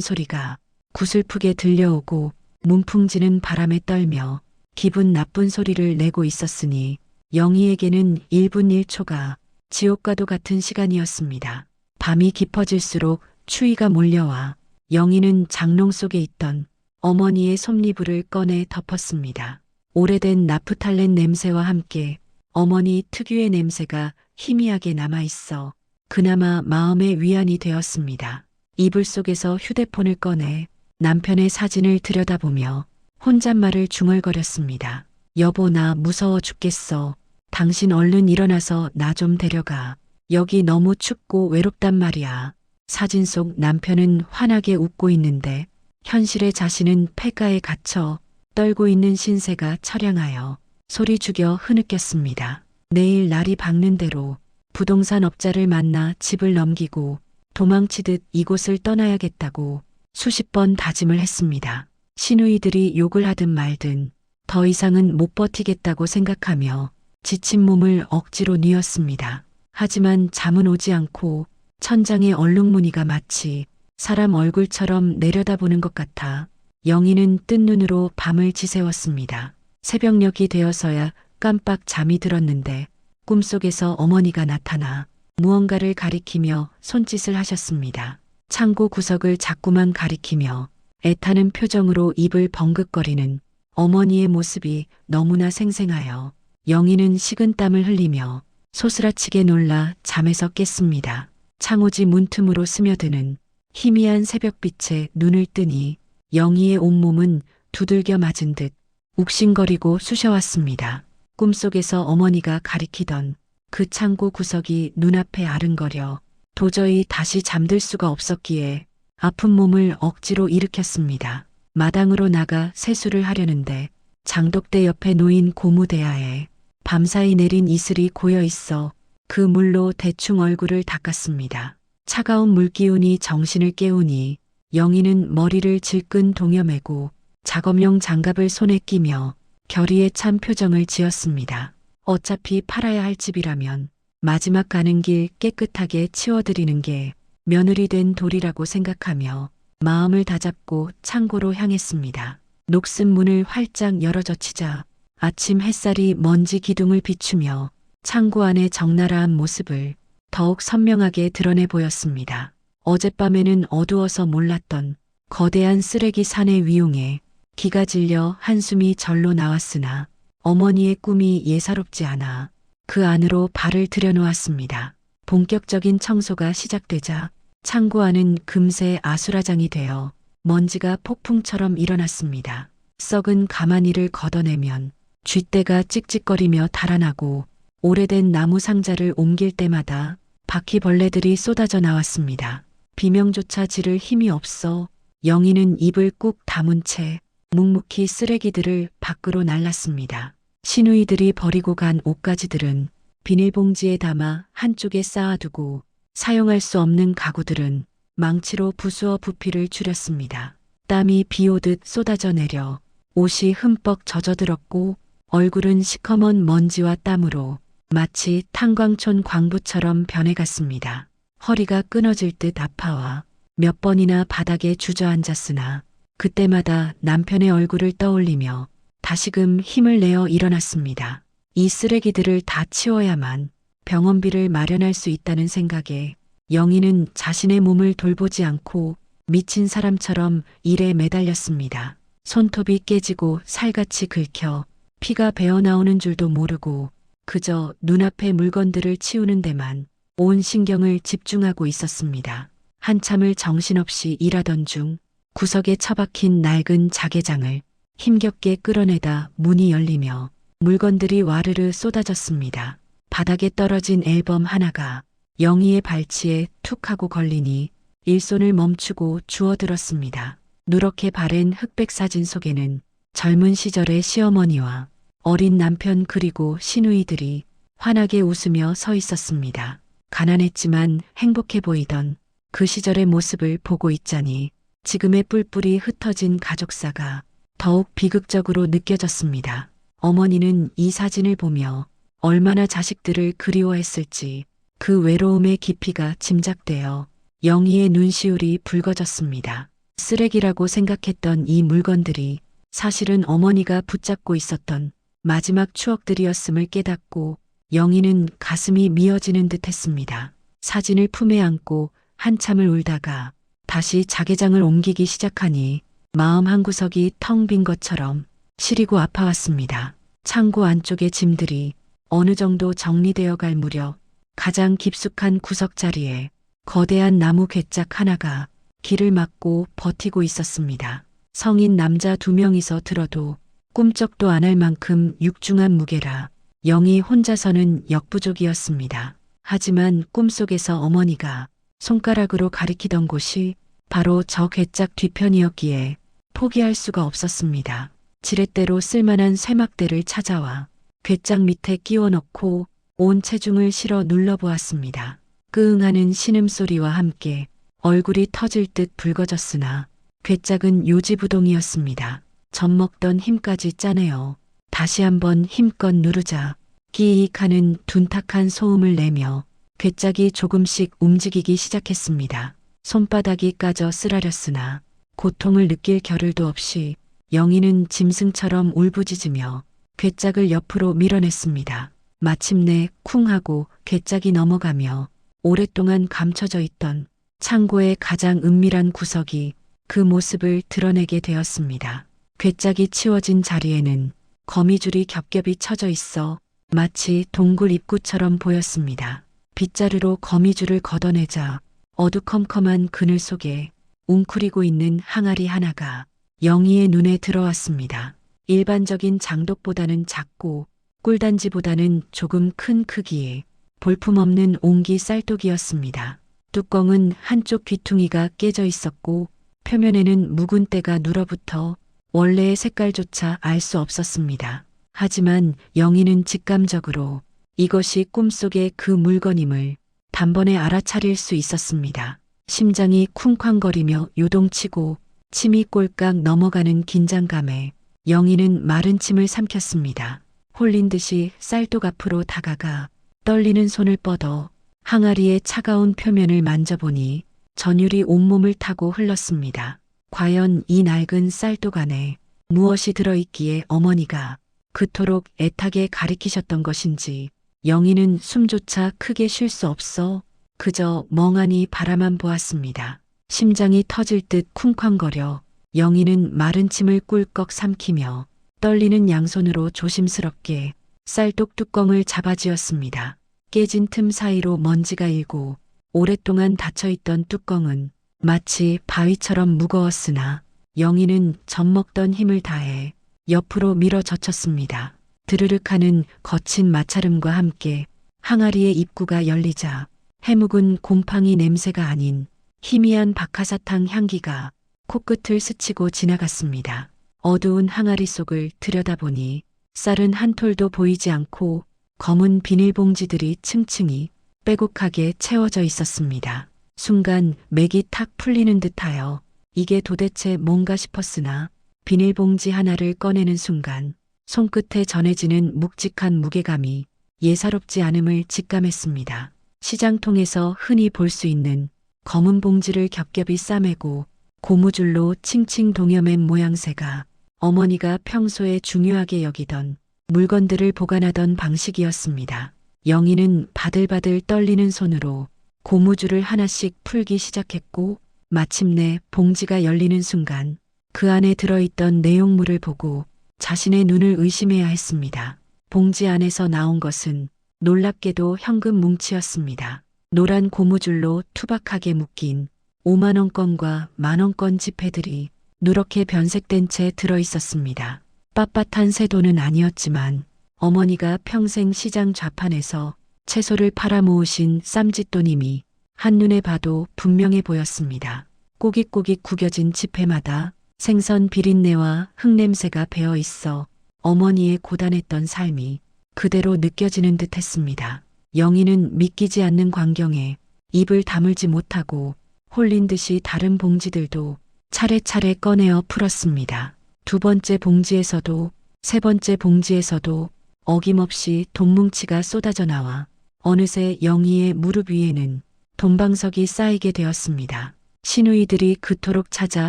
소리가 구슬프게 들려오고 문풍지는 바람에 떨며 기분 나쁜 소리를 내고 있었으니 영희에게는 1분 1초가 지옥과도 같은 시간이었습니다. 밤이 깊어질수록 추위가 몰려와 영희는 장롱 속에 있던 어머니의 솜니부를 꺼내 덮었습니다. 오래된 나프탈렌 냄새와 함께 어머니 특유의 냄새가 희미하게 남아있어 그나마 마음의 위안이 되었습니다. 이불 속에서 휴대폰을 꺼내 남편의 사진을 들여다보며 혼잣말을 중얼거렸습니다. 여보, 나 무서워 죽겠어. 당신 얼른 일어나서 나 좀 데려가. 여기 너무 춥고 외롭단 말이야. 사진 속 남편은 환하게 웃고 있는데 현실의 자신은 폐가에 갇혀 떨고 있는 신세가 처량하여 소리 죽여 흐느꼈습니다. 내일 날이 밝는 대로 부동산 업자를 만나 집을 넘기고 도망치듯 이곳을 떠나야겠다고 수십 번 다짐을 했습니다. 시누이들이 욕을 하든 말든 더 이상은 못 버티겠다고 생각하며 지친 몸을 억지로 뉘었습니다. 하지만 잠은 오지 않고 천장의 얼룩무늬가 마치 사람 얼굴처럼 내려다보는 것 같아 영희는 뜬 눈으로 밤을 지새웠습니다. 새벽녘이 되어서야 깜빡 잠이 들었는데 꿈속에서 어머니가 나타나 무언가를 가리키며 손짓을 하셨습니다. 창고 구석을 자꾸만 가리키며 애타는 표정으로 입을 벙긋거리는 어머니의 모습이 너무나 생생하여 영희는 식은땀을 흘리며 소스라치게 놀라 잠에서 깼습니다. 창호지 문틈으로 스며드는 희미한 새벽빛에 눈을 뜨니 영희의 온몸은 두들겨 맞은 듯 욱신거리고 쑤셔왔습니다. 꿈속에서 어머니가 가리키던 그 창고 구석이 눈앞에 아른거려 도저히 다시 잠들 수가 없었기에 아픈 몸을 억지로 일으켰습니다. 마당으로 나가 세수를 하려는데 장독대 옆에 놓인 고무대야에 밤사이 내린 이슬이 고여 있어 그 물로 대충 얼굴을 닦았습니다. 차가운 물기운이 정신을 깨우니 영희는 머리를 질끈 동여매고 작업용 장갑을 손에 끼며 결의에 찬 표정을 지었습니다. 어차피 팔아야 할 집이라면 마지막 가는 길 깨끗하게 치워드리는 게 며느리 된 도리라고 생각하며 마음을 다잡고 창고로 향했습니다. 녹슨 문을 활짝 열어젖히자 아침 햇살이 먼지 기둥을 비추며 창고 안의 적나라한 모습을 더욱 선명하게 드러내 보였습니다. 어젯밤에는 어두워서 몰랐던 거대한 쓰레기 산의 위용에 기가 질려 한숨이 절로 나왔으나 어머니의 꿈이 예사롭지 않아 그 안으로 발을 들여놓았습니다. 본격적인 청소가 시작되자 창고 안은 금세 아수라장이 되어 먼지가 폭풍처럼 일어났습니다. 썩은 가마니를 걷어내면 쥐떼가 찍찍거리며 달아나고 오래된 나무 상자를 옮길 때마다 바퀴벌레들이 쏟아져 나왔습니다. 비명조차 지를 힘이 없어 영희는 입을 꾹 다문 채 묵묵히 쓰레기들을 밖으로 날랐습니다. 시누이들이 버리고 간 옷가지들은 비닐봉지에 담아 한쪽에 쌓아두고 사용할 수 없는 가구들은 망치로 부수어 부피를 줄였습니다. 땀이 비 오듯 쏟아져 내려 옷이 흠뻑 젖어들었고 얼굴은 시커먼 먼지와 땀으로 마치 탄광촌 광부처럼 변해갔습니다. 허리가 끊어질 듯 아파와 몇 번이나 바닥에 주저앉았으나 그때마다 남편의 얼굴을 떠올리며 다시금 힘을 내어 일어났습니다. 이 쓰레기들을 다 치워야만 병원비를 마련할 수 있다는 생각에 영희는 자신의 몸을 돌보지 않고 미친 사람처럼 일에 매달렸습니다. 손톱이 깨지고 살같이 긁혀 피가 배어나오는 줄도 모르고 그저 눈앞의 물건들을 치우는 데만 온 신경을 집중하고 있었습니다. 한참을 정신없이 일하던 중 구석에 처박힌 낡은 자개장을 힘겹게 끌어내다 문이 열리며 물건들이 와르르 쏟아졌습니다. 바닥에 떨어진 앨범 하나가 영희의 발치에 툭 하고 걸리니 일손을 멈추고 주워들었습니다. 누렇게 바랜 흑백 사진 속에는 젊은 시절의 시어머니와 어린 남편 그리고 시누이들이 환하게 웃으며 서 있었습니다. 가난했지만 행복해 보이던 그 시절의 모습을 보고 있자니 지금의 뿔뿔이 흩어진 가족사가 더욱 비극적으로 느껴졌습니다. 어머니는 이 사진을 보며 얼마나 자식들을 그리워했을지 그 외로움의 깊이가 짐작되어 영희의 눈시울이 붉어졌습니다. 쓰레기라고 생각했던 이 물건들이 사실은 어머니가 붙잡고 있었던 마지막 추억들이었음을 깨닫고 영희는 가슴이 미어지는 듯 했습니다. 사진을 품에 안고 한참을 울다가 다시 자개장을 옮기기 시작하니 마음 한구석이 텅 빈 것처럼 시리고 아파왔습니다. 창고 안쪽의 짐들이 어느 정도 정리되어 갈 무렵 가장 깊숙한 구석 자리에 거대한 나무 괴짝 하나가 길을 막고 버티고 있었습니다. 성인 남자 2명이서 들어도 꿈쩍도 안 할 만큼 육중한 무게라 영희 혼자서는 역부족이었습니다. 하지만 꿈속에서 어머니가 손가락으로 가리키던 곳이 바로 저 괴짝 뒤편이었기에 포기할 수가 없었습니다. 지렛대로 쓸만한 쇠막대를 찾아와 괴짝 밑에 끼워 넣고 온 체중을 실어 눌러보았습니다. 끄응하는 신음소리와 함께 얼굴이 터질 듯 붉어졌으나 괴짝은 요지부동이었습니다. 젖먹던 힘까지 짜내어 다시 한번 힘껏 누르자 끼익하는 둔탁한 소음을 내며 괴짝이 조금씩 움직이기 시작했습니다. 손바닥이 까져 쓰라렸으나 고통을 느낄 겨를도 없이 영희는 짐승처럼 울부짖으며 괴짝을 옆으로 밀어냈습니다. 마침내 쿵 하고 괴짝이 넘어가며 오랫동안 감춰져 있던 창고의 가장 은밀한 구석이 그 모습을 드러내게 되었습니다. 괴짝이 치워진 자리에는 거미줄이 겹겹이 쳐져 있어 마치 동굴 입구처럼 보였습니다. 빗자루로 거미줄을 걷어내자 어두컴컴한 그늘 속에 웅크리고 있는 항아리 하나가 영희의 눈에 들어왔습니다. 일반적인 장독보다는 작고 꿀단지보다는 조금 큰 크기의 볼품없는 옹기 쌀독이었습니다. 뚜껑은 한쪽 귀퉁이가 깨져 있었고 표면에는 묵은 때가 눌어붙어 원래의 색깔조차 알 수 없었습니다. 하지만 영희는 직감적으로 이것이 꿈속의 그 물건임을 단번에 알아차릴 수 있었습니다. 심장이 쿵쾅거리며 요동치고 침이 꼴깍 넘어가는 긴장감에 영희는 마른 침을 삼켰습니다. 홀린 듯이 쌀독 앞으로 다가가 떨리는 손을 뻗어 항아리의 차가운 표면을 만져보니 전율이 온몸을 타고 흘렀습니다. 과연 이 낡은 쌀독 안에 무엇이 들어있기에 어머니가 그토록 애타게 가리키셨던 것인지 영희는 숨조차 크게 쉴 수 없어 그저 멍하니 바라만 보았습니다. 심장이 터질 듯 쿵쾅거려 영희는 마른 침을 꿀꺽 삼키며 떨리는 양손으로 조심스럽게 쌀독 뚜껑을 잡아쥐었습니다. 깨진 틈 사이로 먼지가 일고 오랫동안 닫혀있던 뚜껑은 마치 바위처럼 무거웠으나 영희는 젖먹던 힘을 다해 옆으로 밀어 젖혔습니다. 드르륵하는 거친 마찰음과 함께 항아리의 입구가 열리자 해묵은 곰팡이 냄새가 아닌 희미한 박하사탕 향기가 코끝을 스치고 지나갔습니다. 어두운 항아리 속을 들여다보니 쌀은 한 톨도 보이지 않고 검은 비닐봉지들이 층층이 빼곡하게 채워져 있었습니다. 순간 맥이 탁 풀리는 듯하여 이게 도대체 뭔가 싶었으나 비닐봉지 하나를 꺼내는 순간 손끝에 전해지는 묵직한 무게감이 예사롭지 않음을 직감했습니다. 시장통에서 흔히 볼 수 있는 검은 봉지를 겹겹이 싸매고 고무줄로 칭칭 동여맨 모양새가 어머니가 평소에 중요하게 여기던 물건들을 보관하던 방식이었습니다. 영희는 바들바들 떨리는 손으로 고무줄을 하나씩 풀기 시작했고 마침내 봉지가 열리는 순간 그 안에 들어있던 내용물을 보고 자신의 눈을 의심해야 했습니다. 봉지 안에서 나온 것은 놀랍게도 현금 뭉치였습니다. 노란 고무줄로 투박하게 묶인 5만원권과 만원권 지폐들이 누렇게 변색된 채 들어있었습니다. 빳빳한 새 돈은 아니었지만 어머니가 평생 시장 좌판에서 채소를 팔아 모으신 쌈짓돈임이 한눈에 봐도 분명해 보였습니다. 꼬깃꼬깃 구겨진 지폐마다 생선 비린내와 흙냄새가 배어 있어 어머니의 고단했던 삶이 그대로 느껴지는 듯 했습니다. 영희는 믿기지 않는 광경에 입을 다물지 못하고 홀린 듯이 다른 봉지들도 차례차례 꺼내어 풀었습니다. 두 번째 봉지에서도 세 번째 봉지에서도 어김없이 돈뭉치가 쏟아져 나와 어느새 영희의 무릎 위에는 돈방석이 쌓이게 되었습니다. 시누이들이 그토록 찾아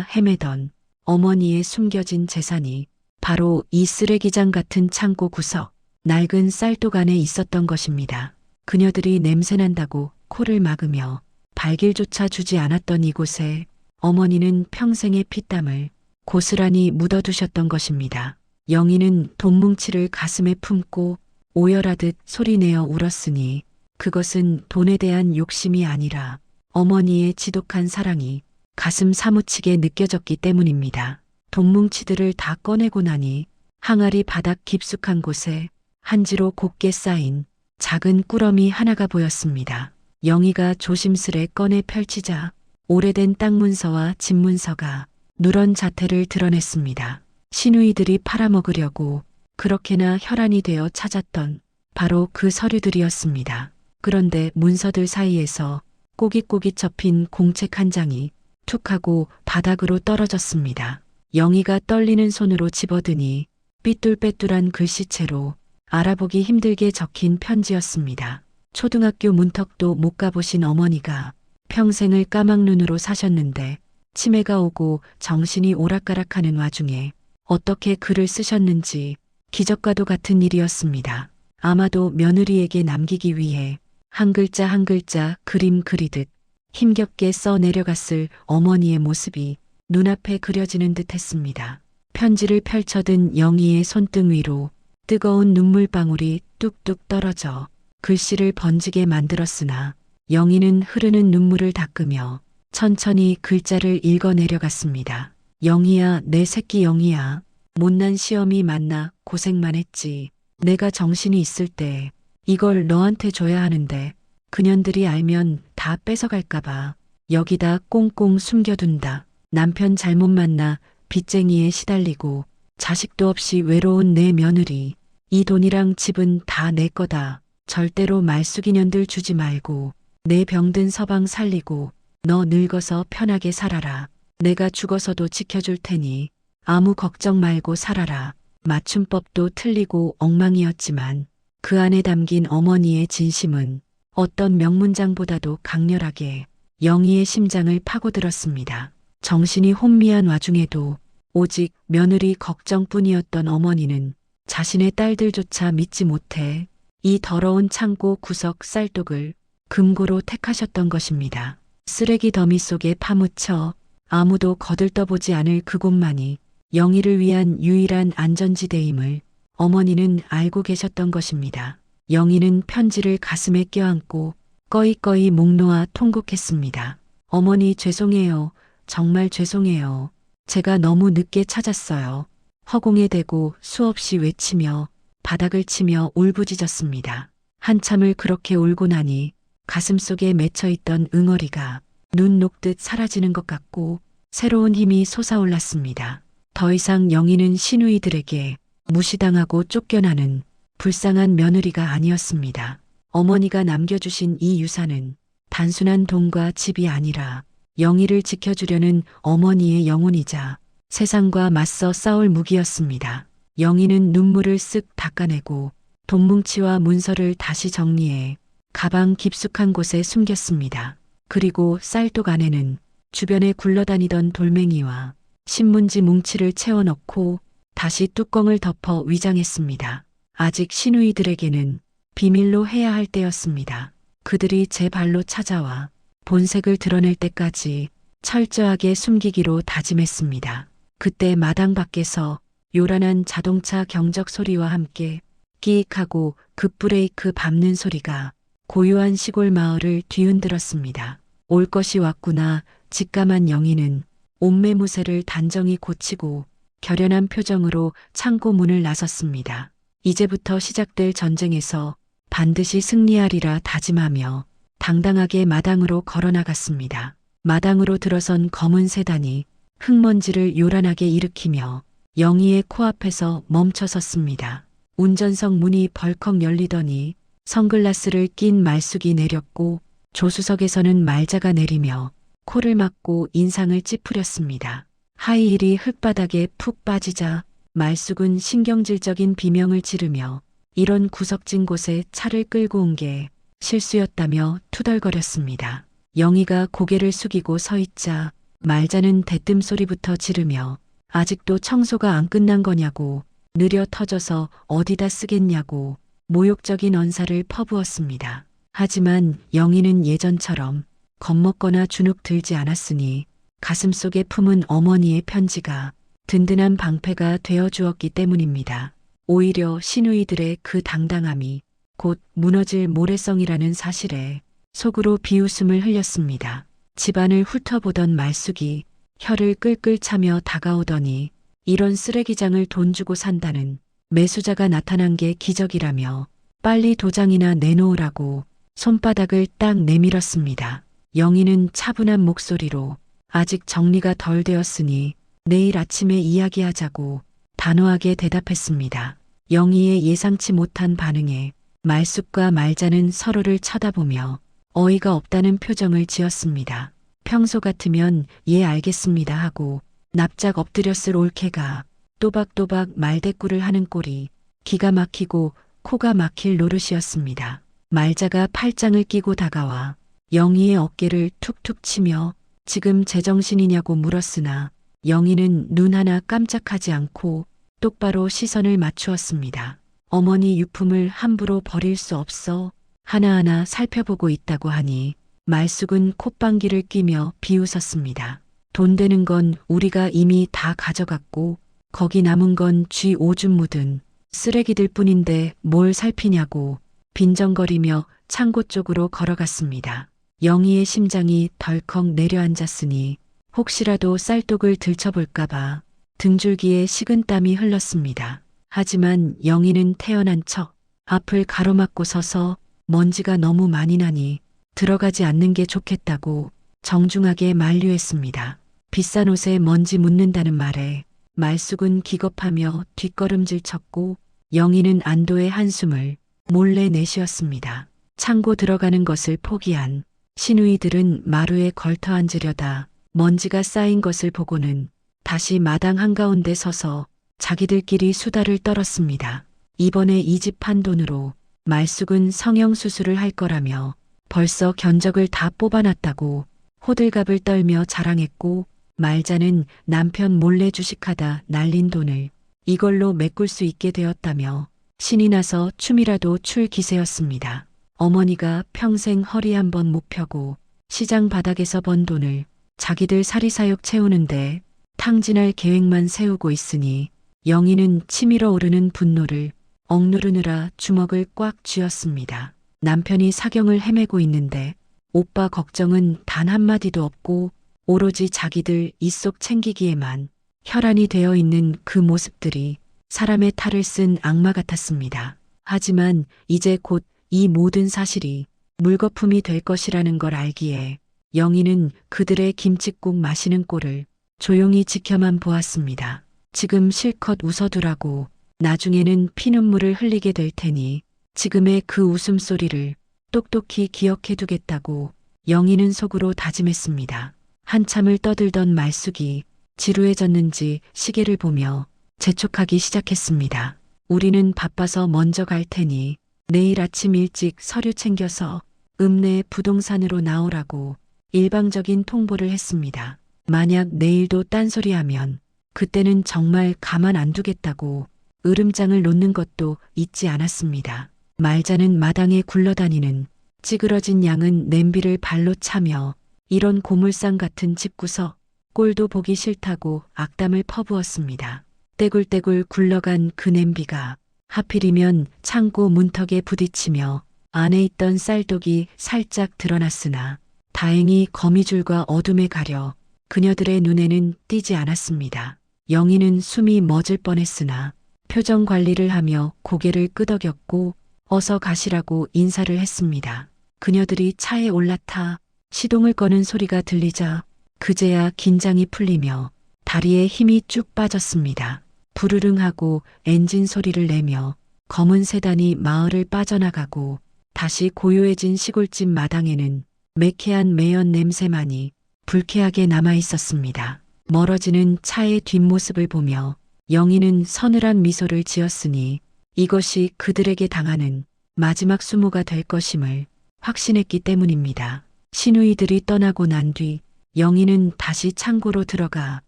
헤매던 어머니의 숨겨진 재산이 바로 이 쓰레기장 같은 창고 구석, 낡은 쌀독 안에 있었던 것입니다. 그녀들이 냄새난다고 코를 막으며 발길조차 주지 않았던 이곳에 어머니는 평생의 피땀을 고스란히 묻어두셨던 것입니다. 영희는 돈뭉치를 가슴에 품고 오열하듯 소리내어 울었으니 그것은 돈에 대한 욕심이 아니라 어머니의 지독한 사랑이 가슴 사무치게 느껴졌기 때문입니다. 돈뭉치들을 다 꺼내고 나니 항아리 바닥 깊숙한 곳에 한지로 곱게 쌓인 작은 꾸러미 하나가 보였습니다. 영희가 조심스레 꺼내 펼치자 오래된 땅 문서와 집 문서가 누런 자태를 드러냈습니다. 시누이들이 팔아먹으려고 그렇게나 혈안이 되어 찾았던 바로 그 서류들이었습니다. 그런데 문서들 사이에서 꼬깃꼬깃 접힌 공책 한 장이 툭 하고 바닥으로 떨어졌습니다. 영희가 떨리는 손으로 집어드니 삐뚤빼뚤한 글씨체로 알아보기 힘들게 적힌 편지였습니다. 초등학교 문턱도 못 가보신 어머니가 평생을 까막눈으로 사셨는데 치매가 오고 정신이 오락가락하는 와중에 어떻게 글을 쓰셨는지 기적과도 같은 일이었습니다. 아마도 며느리에게 남기기 위해 한 글자 한 글자 그림 그리듯 힘겹게 써 내려갔을 어머니의 모습이 눈앞에 그려지는 듯 했습니다. 편지를 펼쳐든 영희의 손등 위로 뜨거운 눈물방울이 뚝뚝 떨어져 글씨를 번지게 만들었으나 영희는 흐르는 눈물을 닦으며 천천히 글자를 읽어 내려갔습니다. 영희야, 내 새끼 영희야. 못난 시험이 만나 고생만 했지. 내가 정신이 있을 때 이걸 너한테 줘야 하는데 그년들이 알면 다 뺏어갈까봐 여기다 꽁꽁 숨겨둔다. 남편 잘못 만나 빚쟁이에 시달리고 자식도 없이 외로운 내 며느리. 이 돈이랑 집은 다 내 거다. 절대로 말숙이년들 주지 말고 내 병든 서방 살리고 너 늙어서 편하게 살아라. 내가 죽어서도 지켜줄 테니 아무 걱정 말고 살아라. 맞춤법도 틀리고 엉망이었지만 그 안에 담긴 어머니의 진심은 어떤 명문장보다도 강렬하게 영희의 심장을 파고들었습니다. 정신이 혼미한 와중에도 오직 며느리 걱정뿐이었던 어머니는 자신의 딸들조차 믿지 못해 이 더러운 창고 구석 쌀독을 금고로 택하셨던 것입니다. 쓰레기 더미 속에 파묻혀 아무도 거들떠보지 않을 그곳만이 영희를 위한 유일한 안전지대임을 어머니는 알고 계셨던 것입니다. 영희는 편지를 가슴에 껴안고 꺼이꺼이 목 놓아 통곡했습니다. 어머니 죄송해요. 정말 죄송해요. 제가 너무 늦게 찾았어요. 허공에 대고 수없이 외치며 바닥을 치며 울부짖었습니다. 한참을 그렇게 울고 나니 가슴속에 맺혀있던 응어리가 눈 녹듯 사라지는 것 같고 새로운 힘이 솟아올랐습니다. 더 이상 영희는 시누이들에게 무시당하고 쫓겨나는 불쌍한 며느리가 아니었습니다. 어머니가 남겨주신 이 유산은 단순한 돈과 집이 아니라 영희를 지켜주려는 어머니의 영혼이자 세상과 맞서 싸울 무기였습니다. 영희는 눈물을 쓱 닦아내고 돈뭉치와 문서를 다시 정리해 가방 깊숙한 곳에 숨겼습니다. 그리고 쌀독 안에는 주변에 굴러다니던 돌멩이와 신문지 뭉치를 채워넣고 다시 뚜껑을 덮어 위장했습니다. 아직 시누이들에게는 비밀로 해야 할 때였습니다. 그들이 제 발로 찾아와 본색을 드러낼 때까지 철저하게 숨기기로 다짐했습니다. 그때 마당 밖에서 요란한 자동차 경적 소리와 함께 끼익하고 급브레이크 밟는 소리가 고요한 시골 마을을 뒤흔들었습니다. 올 것이 왔구나. 직감한 영희는 옷매무새를 단정히 고치고 결연한 표정으로 창고 문을 나섰습니다. 이제부터 시작될 전쟁에서 반드시 승리하리라 다짐하며 당당하게 마당으로 걸어나갔습니다. 마당으로 들어선 검은 세단이 흙먼지를 요란하게 일으키며 영희의 코앞에서 멈춰섰습니다. 운전석 문이 벌컥 열리더니 선글라스를 낀 말숙이 내렸고 조수석에서는 말자가 내리며 코를 막고 인상을 찌푸렸습니다. 하이힐이 흙바닥에 푹 빠지자 말숙은 신경질적인 비명을 지르며 이런 구석진 곳에 차를 끌고 온 게 실수였다며 투덜거렸습니다. 영희가 고개를 숙이고 서 있자 말자는 대뜸 소리부터 지르며 아직도 청소가 안 끝난 거냐고, 느려 터져서 어디다 쓰겠냐고 모욕적인 언사를 퍼부었습니다. 하지만 영희는 예전처럼 겁먹거나 주눅 들지 않았으니 가슴속에 품은 어머니의 편지가 든든한 방패가 되어 주었기 때문입니다. 오히려 시누이들의 그 당당함이 곧 무너질 모래성이라는 사실에 속으로 비웃음을 흘렸습니다. 집안을 훑어보던 말숙이 혀를 끌끌 차며 다가오더니 이런 쓰레기장을 돈 주고 산다는 매수자가 나타난 게 기적이라며 빨리 도장이나 내놓으라고 손바닥을 딱 내밀었습니다. 영희는 차분한 목소리로 아직 정리가 덜 되었으니 내일 아침에 이야기하자고 단호하게 대답했습니다. 영희의 예상치 못한 반응에 말숙과 말자는 서로를 쳐다보며 어이가 없다는 표정을 지었습니다. 평소 같으면 예 알겠습니다 하고 납작 엎드렸을 올케가 또박또박 말대꾸를 하는 꼴이 기가 막히고 코가 막힐 노릇이었습니다. 말자가 팔짱을 끼고 다가와 영희의 어깨를 툭툭 치며 지금 제정신이냐고 물었으나 영희는 눈 하나 깜짝하지 않고 똑바로 시선을 맞추었습니다. 어머니 유품을 함부로 버릴 수 없어 하나하나 살펴보고 있다고 하니 말숙은 콧방귀를 뀌며 비웃었습니다. 돈 되는 건 우리가 이미 다 가져갔고 거기 남은 건 쥐 오줌 묻은 쓰레기들 뿐인데 뭘 살피냐고 빈정거리며 창고 쪽으로 걸어갔습니다. 영희의 심장이 덜컥 내려앉았으니 혹시라도 쌀독을 들춰볼까봐 등줄기에 식은땀이 흘렀습니다. 하지만 영희는 태어난 척 앞을 가로막고 서서 먼지가 너무 많이 나니 들어가지 않는 게 좋겠다고 정중하게 만류했습니다. 비싼 옷에 먼지 묻는다는 말에 말숙은 기겁하며 뒷걸음질 쳤고 영희는 안도의 한숨을 몰래 내쉬었습니다. 창고 들어가는 것을 포기한 시누이들은 마루에 걸터 앉으려다 먼지가 쌓인 것을 보고는 다시 마당 한가운데 서서 자기들끼리 수다를 떨었습니다. 이번에 이 집 판 돈으로 말숙은 성형수술을 할 거라며 벌써 견적을 다 뽑아놨다고 호들갑을 떨며 자랑했고 말자는 남편 몰래 주식하다 날린 돈을 이걸로 메꿀 수 있게 되었다며 신이 나서 춤이라도 출 기세였습니다. 어머니가 평생 허리 한번 못 펴고 시장 바닥에서 번 돈을 자기들 사리사욕 채우는데 탕진할 계획만 세우고 있으니 영희는 치밀어 오르는 분노를 억누르느라 주먹을 꽉 쥐었습니다. 남편이 사경을 헤매고 있는데 오빠 걱정은 단 한마디도 없고 오로지 자기들 입속 챙기기에만 혈안이 되어 있는 그 모습들이 사람의 탈을 쓴 악마 같았습니다. 하지만 이제 곧 이 모든 사실이 물거품이 될 것이라는 걸 알기에 영희는 그들의 김칫국 마시는 꼴을 조용히 지켜만 보았습니다. 지금 실컷 웃어두라고, 나중에는 피눈물을 흘리게 될 테니 지금의 그 웃음소리를 똑똑히 기억해두겠다고 영희는 속으로 다짐했습니다. 한참을 떠들던 말숙이 지루해졌는지 시계를 보며 재촉하기 시작했습니다. 우리는 바빠서 먼저 갈 테니 내일 아침 일찍 서류 챙겨서 읍내 부동산으로 나오라고 일방적인 통보를 했습니다. 만약 내일도 딴소리하면 그때는 정말 가만 안 두겠다고 으름장을 놓는 것도 잊지 않았습니다. 말자는 마당에 굴러다니는 찌그러진 양은 냄비를 발로 차며 이런 고물상 같은 집구석 꼴도 보기 싫다고 악담을 퍼부었습니다. 떼굴떼굴 굴러간 그 냄비가 하필이면 창고 문턱에 부딪히며 안에 있던 쌀독이 살짝 드러났으나 다행히 거미줄과 어둠에 가려 그녀들의 눈에는 띄지 않았습니다. 영희는 숨이 멎을 뻔했으나 표정 관리를 하며 고개를 끄덕였고 어서 가시라고 인사를 했습니다. 그녀들이 차에 올라타 시동을 거는 소리가 들리자 그제야 긴장이 풀리며 다리에 힘이 쭉 빠졌습니다. 부르릉 하고 엔진 소리를 내며 검은 세단이 마을을 빠져나가고 다시 고요해진 시골집 마당에는 매캐한 매연 냄새만이 불쾌하게 남아 있었습니다. 멀어지는 차의 뒷모습을 보며 영희는 서늘한 미소를 지었으니 이것이 그들에게 당하는 마지막 수모가 될 것임을 확신했기 때문입니다. 시누이들이 떠나고 난 뒤 영희는 다시 창고로 들어가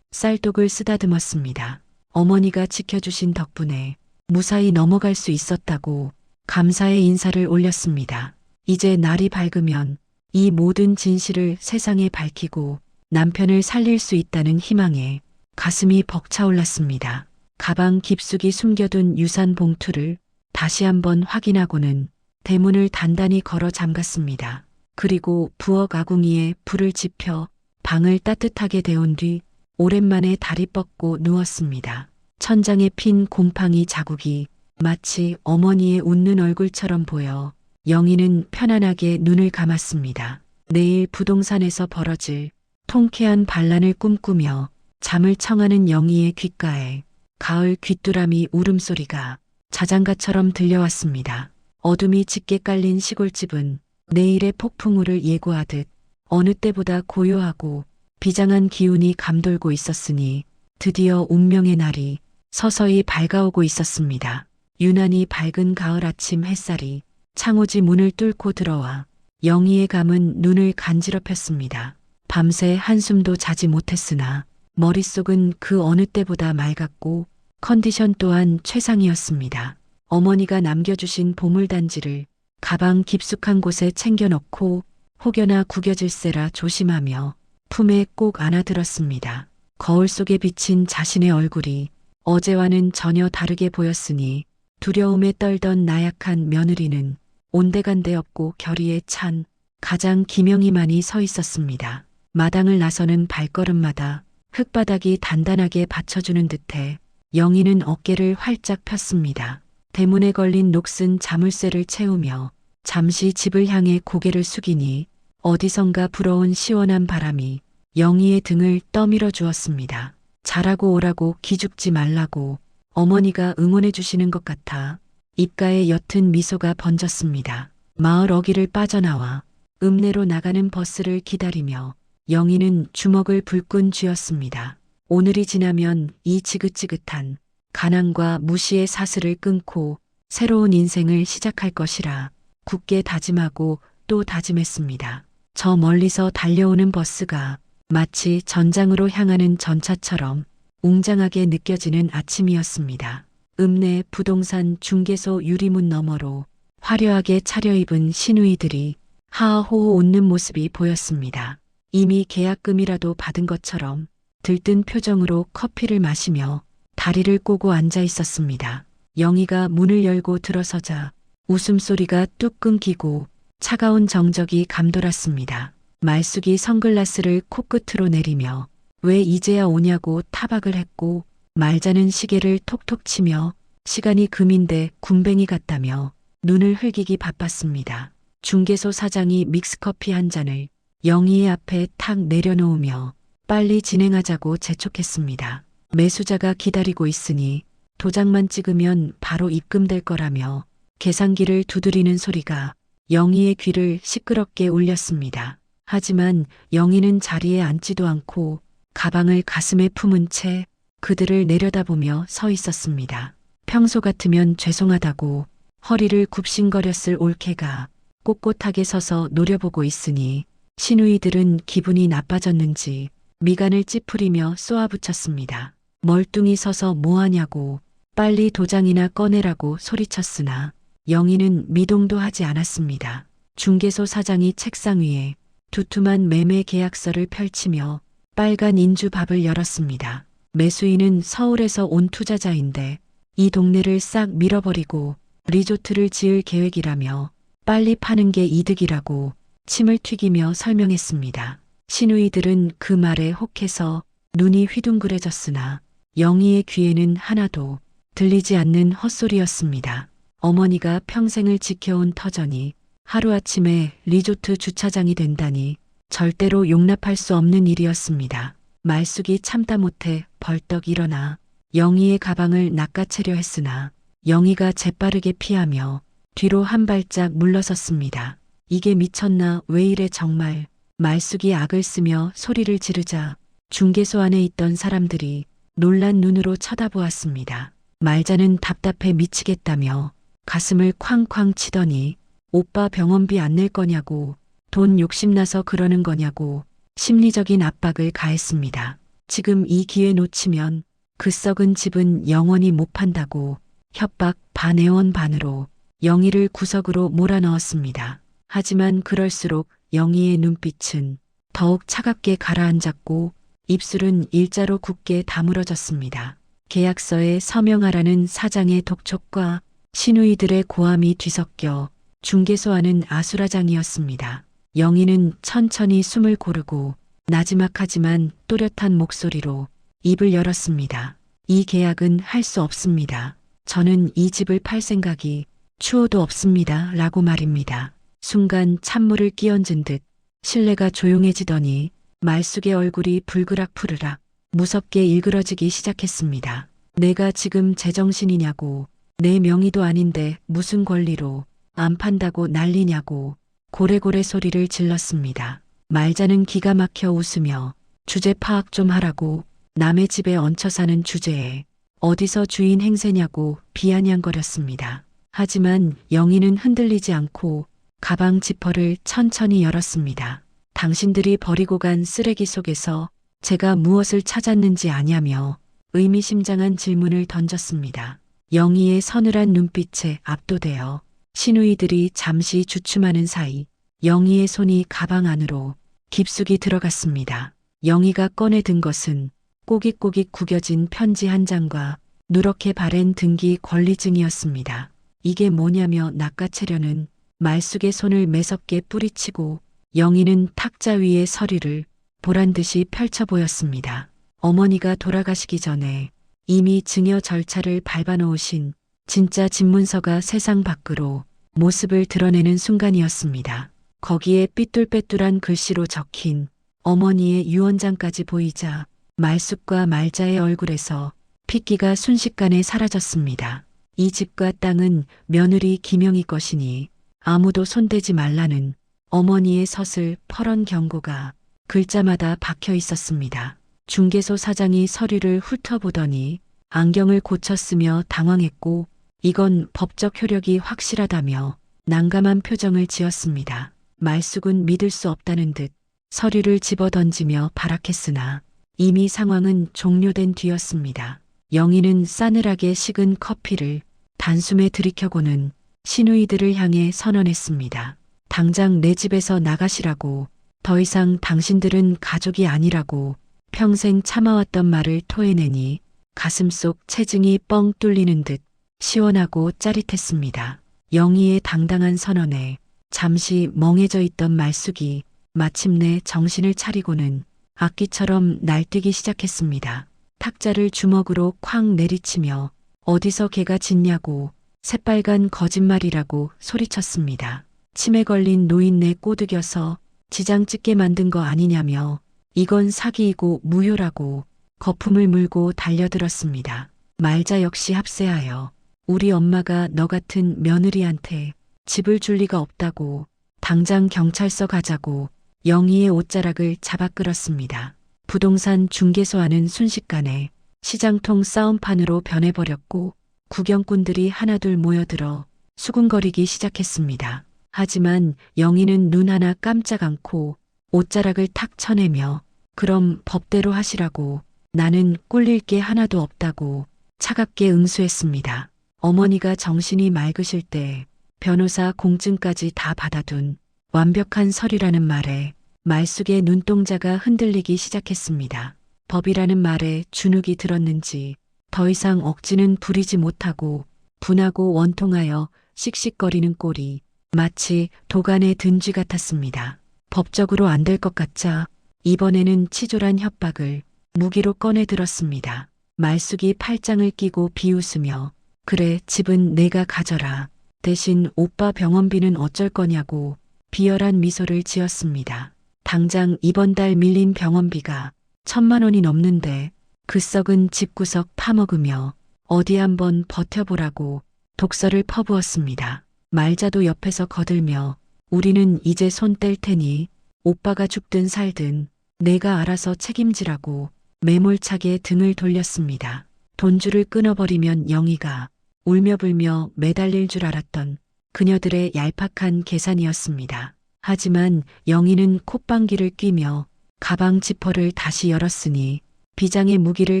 쌀독을 쓰다듬었습니다. 어머니가 지켜주신 덕분에 무사히 넘어갈 수 있었다고 감사의 인사를 올렸습니다. 이제 날이 밝으면 이 모든 진실을 세상에 밝히고 남편을 살릴 수 있다는 희망에 가슴이 벅차올랐습니다. 가방 깊숙이 숨겨둔 유산 봉투를 다시 한번 확인하고는 대문을 단단히 걸어 잠갔습니다. 그리고 부엌 아궁이에 불을 지펴 방을 따뜻하게 데운 뒤 오랜만에 다리 뻗고 누웠습니다. 천장에 핀 곰팡이 자국이 마치 어머니의 웃는 얼굴처럼 보여 영희는 편안하게 눈을 감았습니다. 내일 부동산에서 벌어질 통쾌한 반란을 꿈꾸며 잠을 청하는 영희의 귓가에 가을 귀뚜라미 울음소리가 자장가처럼 들려왔습니다. 어둠이 짙게 깔린 시골집은 내일의 폭풍우를 예고하듯 어느 때보다 고요하고 비장한 기운이 감돌고 있었으니 드디어 운명의 날이 서서히 밝아오고 있었습니다. 유난히 밝은 가을 아침 햇살이 창호지 문을 뚫고 들어와 영희의 감은 눈을 간지럽혔습니다. 밤새 한숨도 자지 못했으나 머릿속은 그 어느 때보다 맑았고 컨디션 또한 최상이었습니다. 어머니가 남겨주신 보물단지를 가방 깊숙한 곳에 챙겨넣고 혹여나 구겨질세라 조심하며 품에 꼭 안아들었습니다. 거울 속에 비친 자신의 얼굴이 어제와는 전혀 다르게 보였으니 두려움에 떨던 나약한 며느리는 온데간데 없고 결의에 찬 가장 기명이만이 서 있었습니다. 마당을 나서는 발걸음마다 흙바닥이 단단하게 받쳐주는 듯해 영희는 어깨를 활짝 폈습니다. 대문에 걸린 녹슨 자물쇠를 채우며 잠시 집을 향해 고개를 숙이니 어디선가 불어온 시원한 바람이 영희의 등을 떠밀어 주었습니다. 잘하고 오라고 기죽지 말라고 어머니가 응원해 주시는 것 같아 입가에 옅은 미소가 번졌습니다. 마을 어귀를 빠져나와 읍내로 나가는 버스를 기다리며 영희는 주먹을 불끈 쥐었습니다. 오늘이 지나면 이 지긋지긋한 가난과 무시의 사슬을 끊고 새로운 인생을 시작할 것이라 굳게 다짐하고 또 다짐했습니다. 저 멀리서 달려오는 버스가 마치 전장으로 향하는 전차처럼 웅장하게 느껴지는 아침이었습니다. 읍내 부동산 중개소 유리문 너머로 화려하게 차려입은 시누이들이 하하호호 웃는 모습이 보였습니다. 이미 계약금이라도 받은 것처럼 들뜬 표정으로 커피를 마시며 다리를 꼬고 앉아 있었습니다. 영희가 문을 열고 들어서자 웃음소리가 뚝 끊기고 차가운 정적이 감돌았습니다. 말숙이 선글라스를 코끝으로 내리며 왜 이제야 오냐고 타박을 했고 말자는 시계를 톡톡 치며 시간이 금인데 군뱅이 같다며 눈을 흘기기 바빴습니다. 중개소 사장이 믹스커피 한 잔을 영희의 앞에 탁 내려놓으며 빨리 진행하자고 재촉했습니다. 매수자가 기다리고 있으니 도장만 찍으면 바로 입금될 거라며 계산기를 두드리는 소리가 영희의 귀를 시끄럽게 울렸습니다. 하지만 영희는 자리에 앉지도 않고 가방을 가슴에 품은 채 그들을 내려다보며 서 있었습니다. 평소 같으면 죄송하다고 허리를 굽신거렸을 올케가 꼿꼿하게 서서 노려보고 있으니 시누이들은 기분이 나빠졌는지 미간을 찌푸리며 쏘아붙였습니다. 멀뚱히 서서 뭐하냐고 빨리 도장이나 꺼내라고 소리쳤으나 영희는 미동도 하지 않았습니다. 중개소 사장이 책상 위에 두툼한 매매 계약서를 펼치며 빨간 인주밥을 열었습니다. 매수인은 서울에서 온 투자자인데 이 동네를 싹 밀어버리고 리조트를 지을 계획이라며 빨리 파는 게 이득이라고 침을 튀기며 설명했습니다. 시누이들은 그 말에 혹해서 눈이 휘둥그레졌으나 영희의 귀에는 하나도 들리지 않는 헛소리였습니다. 어머니가 평생을 지켜온 터전이 하루아침에 리조트 주차장이 된다니 절대로 용납할 수 없는 일이었습니다. 말숙이 참다 못해 벌떡 일어나 영희의 가방을 낚아채려 했으나 영희가 재빠르게 피하며 뒤로 한 발짝 물러섰습니다. 이게 미쳤나 왜 이래 정말. 말숙이 악을 쓰며 소리를 지르자 중개소 안에 있던 사람들이 놀란 눈으로 쳐다보았습니다. 말자는 답답해 미치겠다며 가슴을 쾅쾅 치더니 오빠 병원비 안 낼 거냐고, 돈 욕심나서 그러는 거냐고 심리적인 압박을 가했습니다. 지금 이 기회 놓치면 그 썩은 집은 영원히 못 판다고 협박 반애원 반으로 영희를 구석으로 몰아넣었습니다. 하지만 그럴수록 영희의 눈빛은 더욱 차갑게 가라앉았고 입술은 일자로 굳게 다물어졌습니다. 계약서에 서명하라는 사장의 독촉과 시누이들의 고함이 뒤섞여 중개소하는 아수라장이었습니다. 영희는 천천히 숨을 고르고 나지막하지만 또렷한 목소리로 입을 열었습니다. 이 계약은 할 수 없습니다. 저는 이 집을 팔 생각이 추호도 없습니다. 라고 말입니다. 순간 찬물을 끼얹은 듯 실내가 조용해지더니 말숙의 얼굴이 불그락 푸르락 무섭게 일그러지기 시작했습니다. 내가 지금 제정신이냐고, 내 명의도 아닌데 무슨 권리로 안 판다고 난리냐고 고래고래 소리를 질렀습니다. 말자는 기가 막혀 웃으며 주제 파악 좀 하라고, 남의 집에 얹혀 사는 주제에 어디서 주인 행세냐고 비아냥거렸습니다. 하지만 영희는 흔들리지 않고 가방 지퍼를 천천히 열었습니다. 당신들이 버리고 간 쓰레기 속에서 제가 무엇을 찾았는지 아냐며 의미심장한 질문을 던졌습니다. 영희의 서늘한 눈빛에 압도되어 시누이들이 잠시 주춤하는 사이 영희의 손이 가방 안으로 깊숙이 들어갔습니다. 영희가 꺼내 든 것은 꼬깃꼬깃 구겨진 편지 한 장과 누렇게 바랜 등기 권리증이었습니다. 이게 뭐냐며 낚아채려는 말숙의 손을 매섭게 뿌리치고 영희는 탁자 위의 서류를 보란듯이 펼쳐 보였습니다. 어머니가 돌아가시기 전에 이미 증여 절차를 밟아놓으신 진짜 집문서가 세상 밖으로 모습을 드러내는 순간이었습니다. 거기에 삐뚤빼뚤한 글씨로 적힌 어머니의 유언장까지 보이자 말숙과 말자의 얼굴에서 핏기가 순식간에 사라졌습니다. 이 집과 땅은 며느리 김영희 것이니 아무도 손대지 말라는 어머니의 서슬 퍼런 경고가 글자마다 박혀 있었습니다. 중개소 사장이 서류를 훑어보더니 안경을 고쳤으며 당황했고 이건 법적 효력이 확실하다며 난감한 표정을 지었습니다. 말숙은 믿을 수 없다는 듯 서류를 집어던지며 발악했으나 이미 상황은 종료된 뒤였습니다. 영희는 싸늘하게 식은 커피를 단숨에 들이켜고는 시누이들을 향해 선언했습니다. 당장 내 집에서 나가시라고, 더 이상 당신들은 가족이 아니라고 평생 참아왔던 말을 토해내니 가슴속 체증이 뻥 뚫리는 듯 시원하고 짜릿했습니다. 영희의 당당한 선언에 잠시 멍해져 있던 말숙이 마침내 정신을 차리고는 악기처럼 날뛰기 시작했습니다. 탁자를 주먹으로 쾅 내리치며 어디서 개가 짖냐고 새빨간 거짓말이라고 소리쳤습니다. 치매 걸린 노인네 꼬드겨서 지장 찍게 만든 거 아니냐며 이건 사기이고 무효라고 거품을 물고 달려들었습니다. 말자 역시 합세하여 우리 엄마가 너 같은 며느리한테 집을 줄 리가 없다고 당장 경찰서 가자고 영희의 옷자락을 잡아 끌었습니다. 부동산 중개소하는 순식간에 시장통 싸움판으로 변해버렸고 구경꾼들이 하나둘 모여들어 수군거리기 시작했습니다. 하지만 영희는 눈 하나 깜짝 않고 옷자락을 탁 쳐내며 그럼 법대로 하시라고, 나는 꿀릴 게 하나도 없다고 차갑게 응수했습니다. 어머니가 정신이 맑으실 때 변호사 공증까지 다 받아둔 완벽한 서류라는 말에 말숙의 눈동자가 흔들리기 시작했습니다. 법이라는 말에 주눅이 들었는지 더 이상 억지는 부리지 못하고 분하고 원통하여 씩씩거리는 꼴이 마치 도간에 든 쥐 같았습니다. 법적으로 안 될 것 같자 이번에는 치졸한 협박을 무기로 꺼내 들었습니다. 말숙이 팔짱을 끼고 비웃으며 그래 집은 내가 가져라. 대신 오빠 병원비는 어쩔 거냐고 비열한 미소를 지었습니다. 당장 이번 달 밀린 병원비가 1,000만 원이 넘는데 그 썩은 집구석 파먹으며 어디 한번 버텨보라고 독서를 퍼부었습니다. 말자도 옆에서 거들며 우리는 이제 손 뗄 테니 오빠가 죽든 살든 내가 알아서 책임지라고 매몰차게 등을 돌렸습니다. 돈줄을 끊어버리면 영희가 울며불며 매달릴 줄 알았던 그녀들의 얄팍한 계산이었습니다. 하지만 영희는 콧방귀를 뀌며 가방 지퍼를 다시 열었으니 비장의 무기를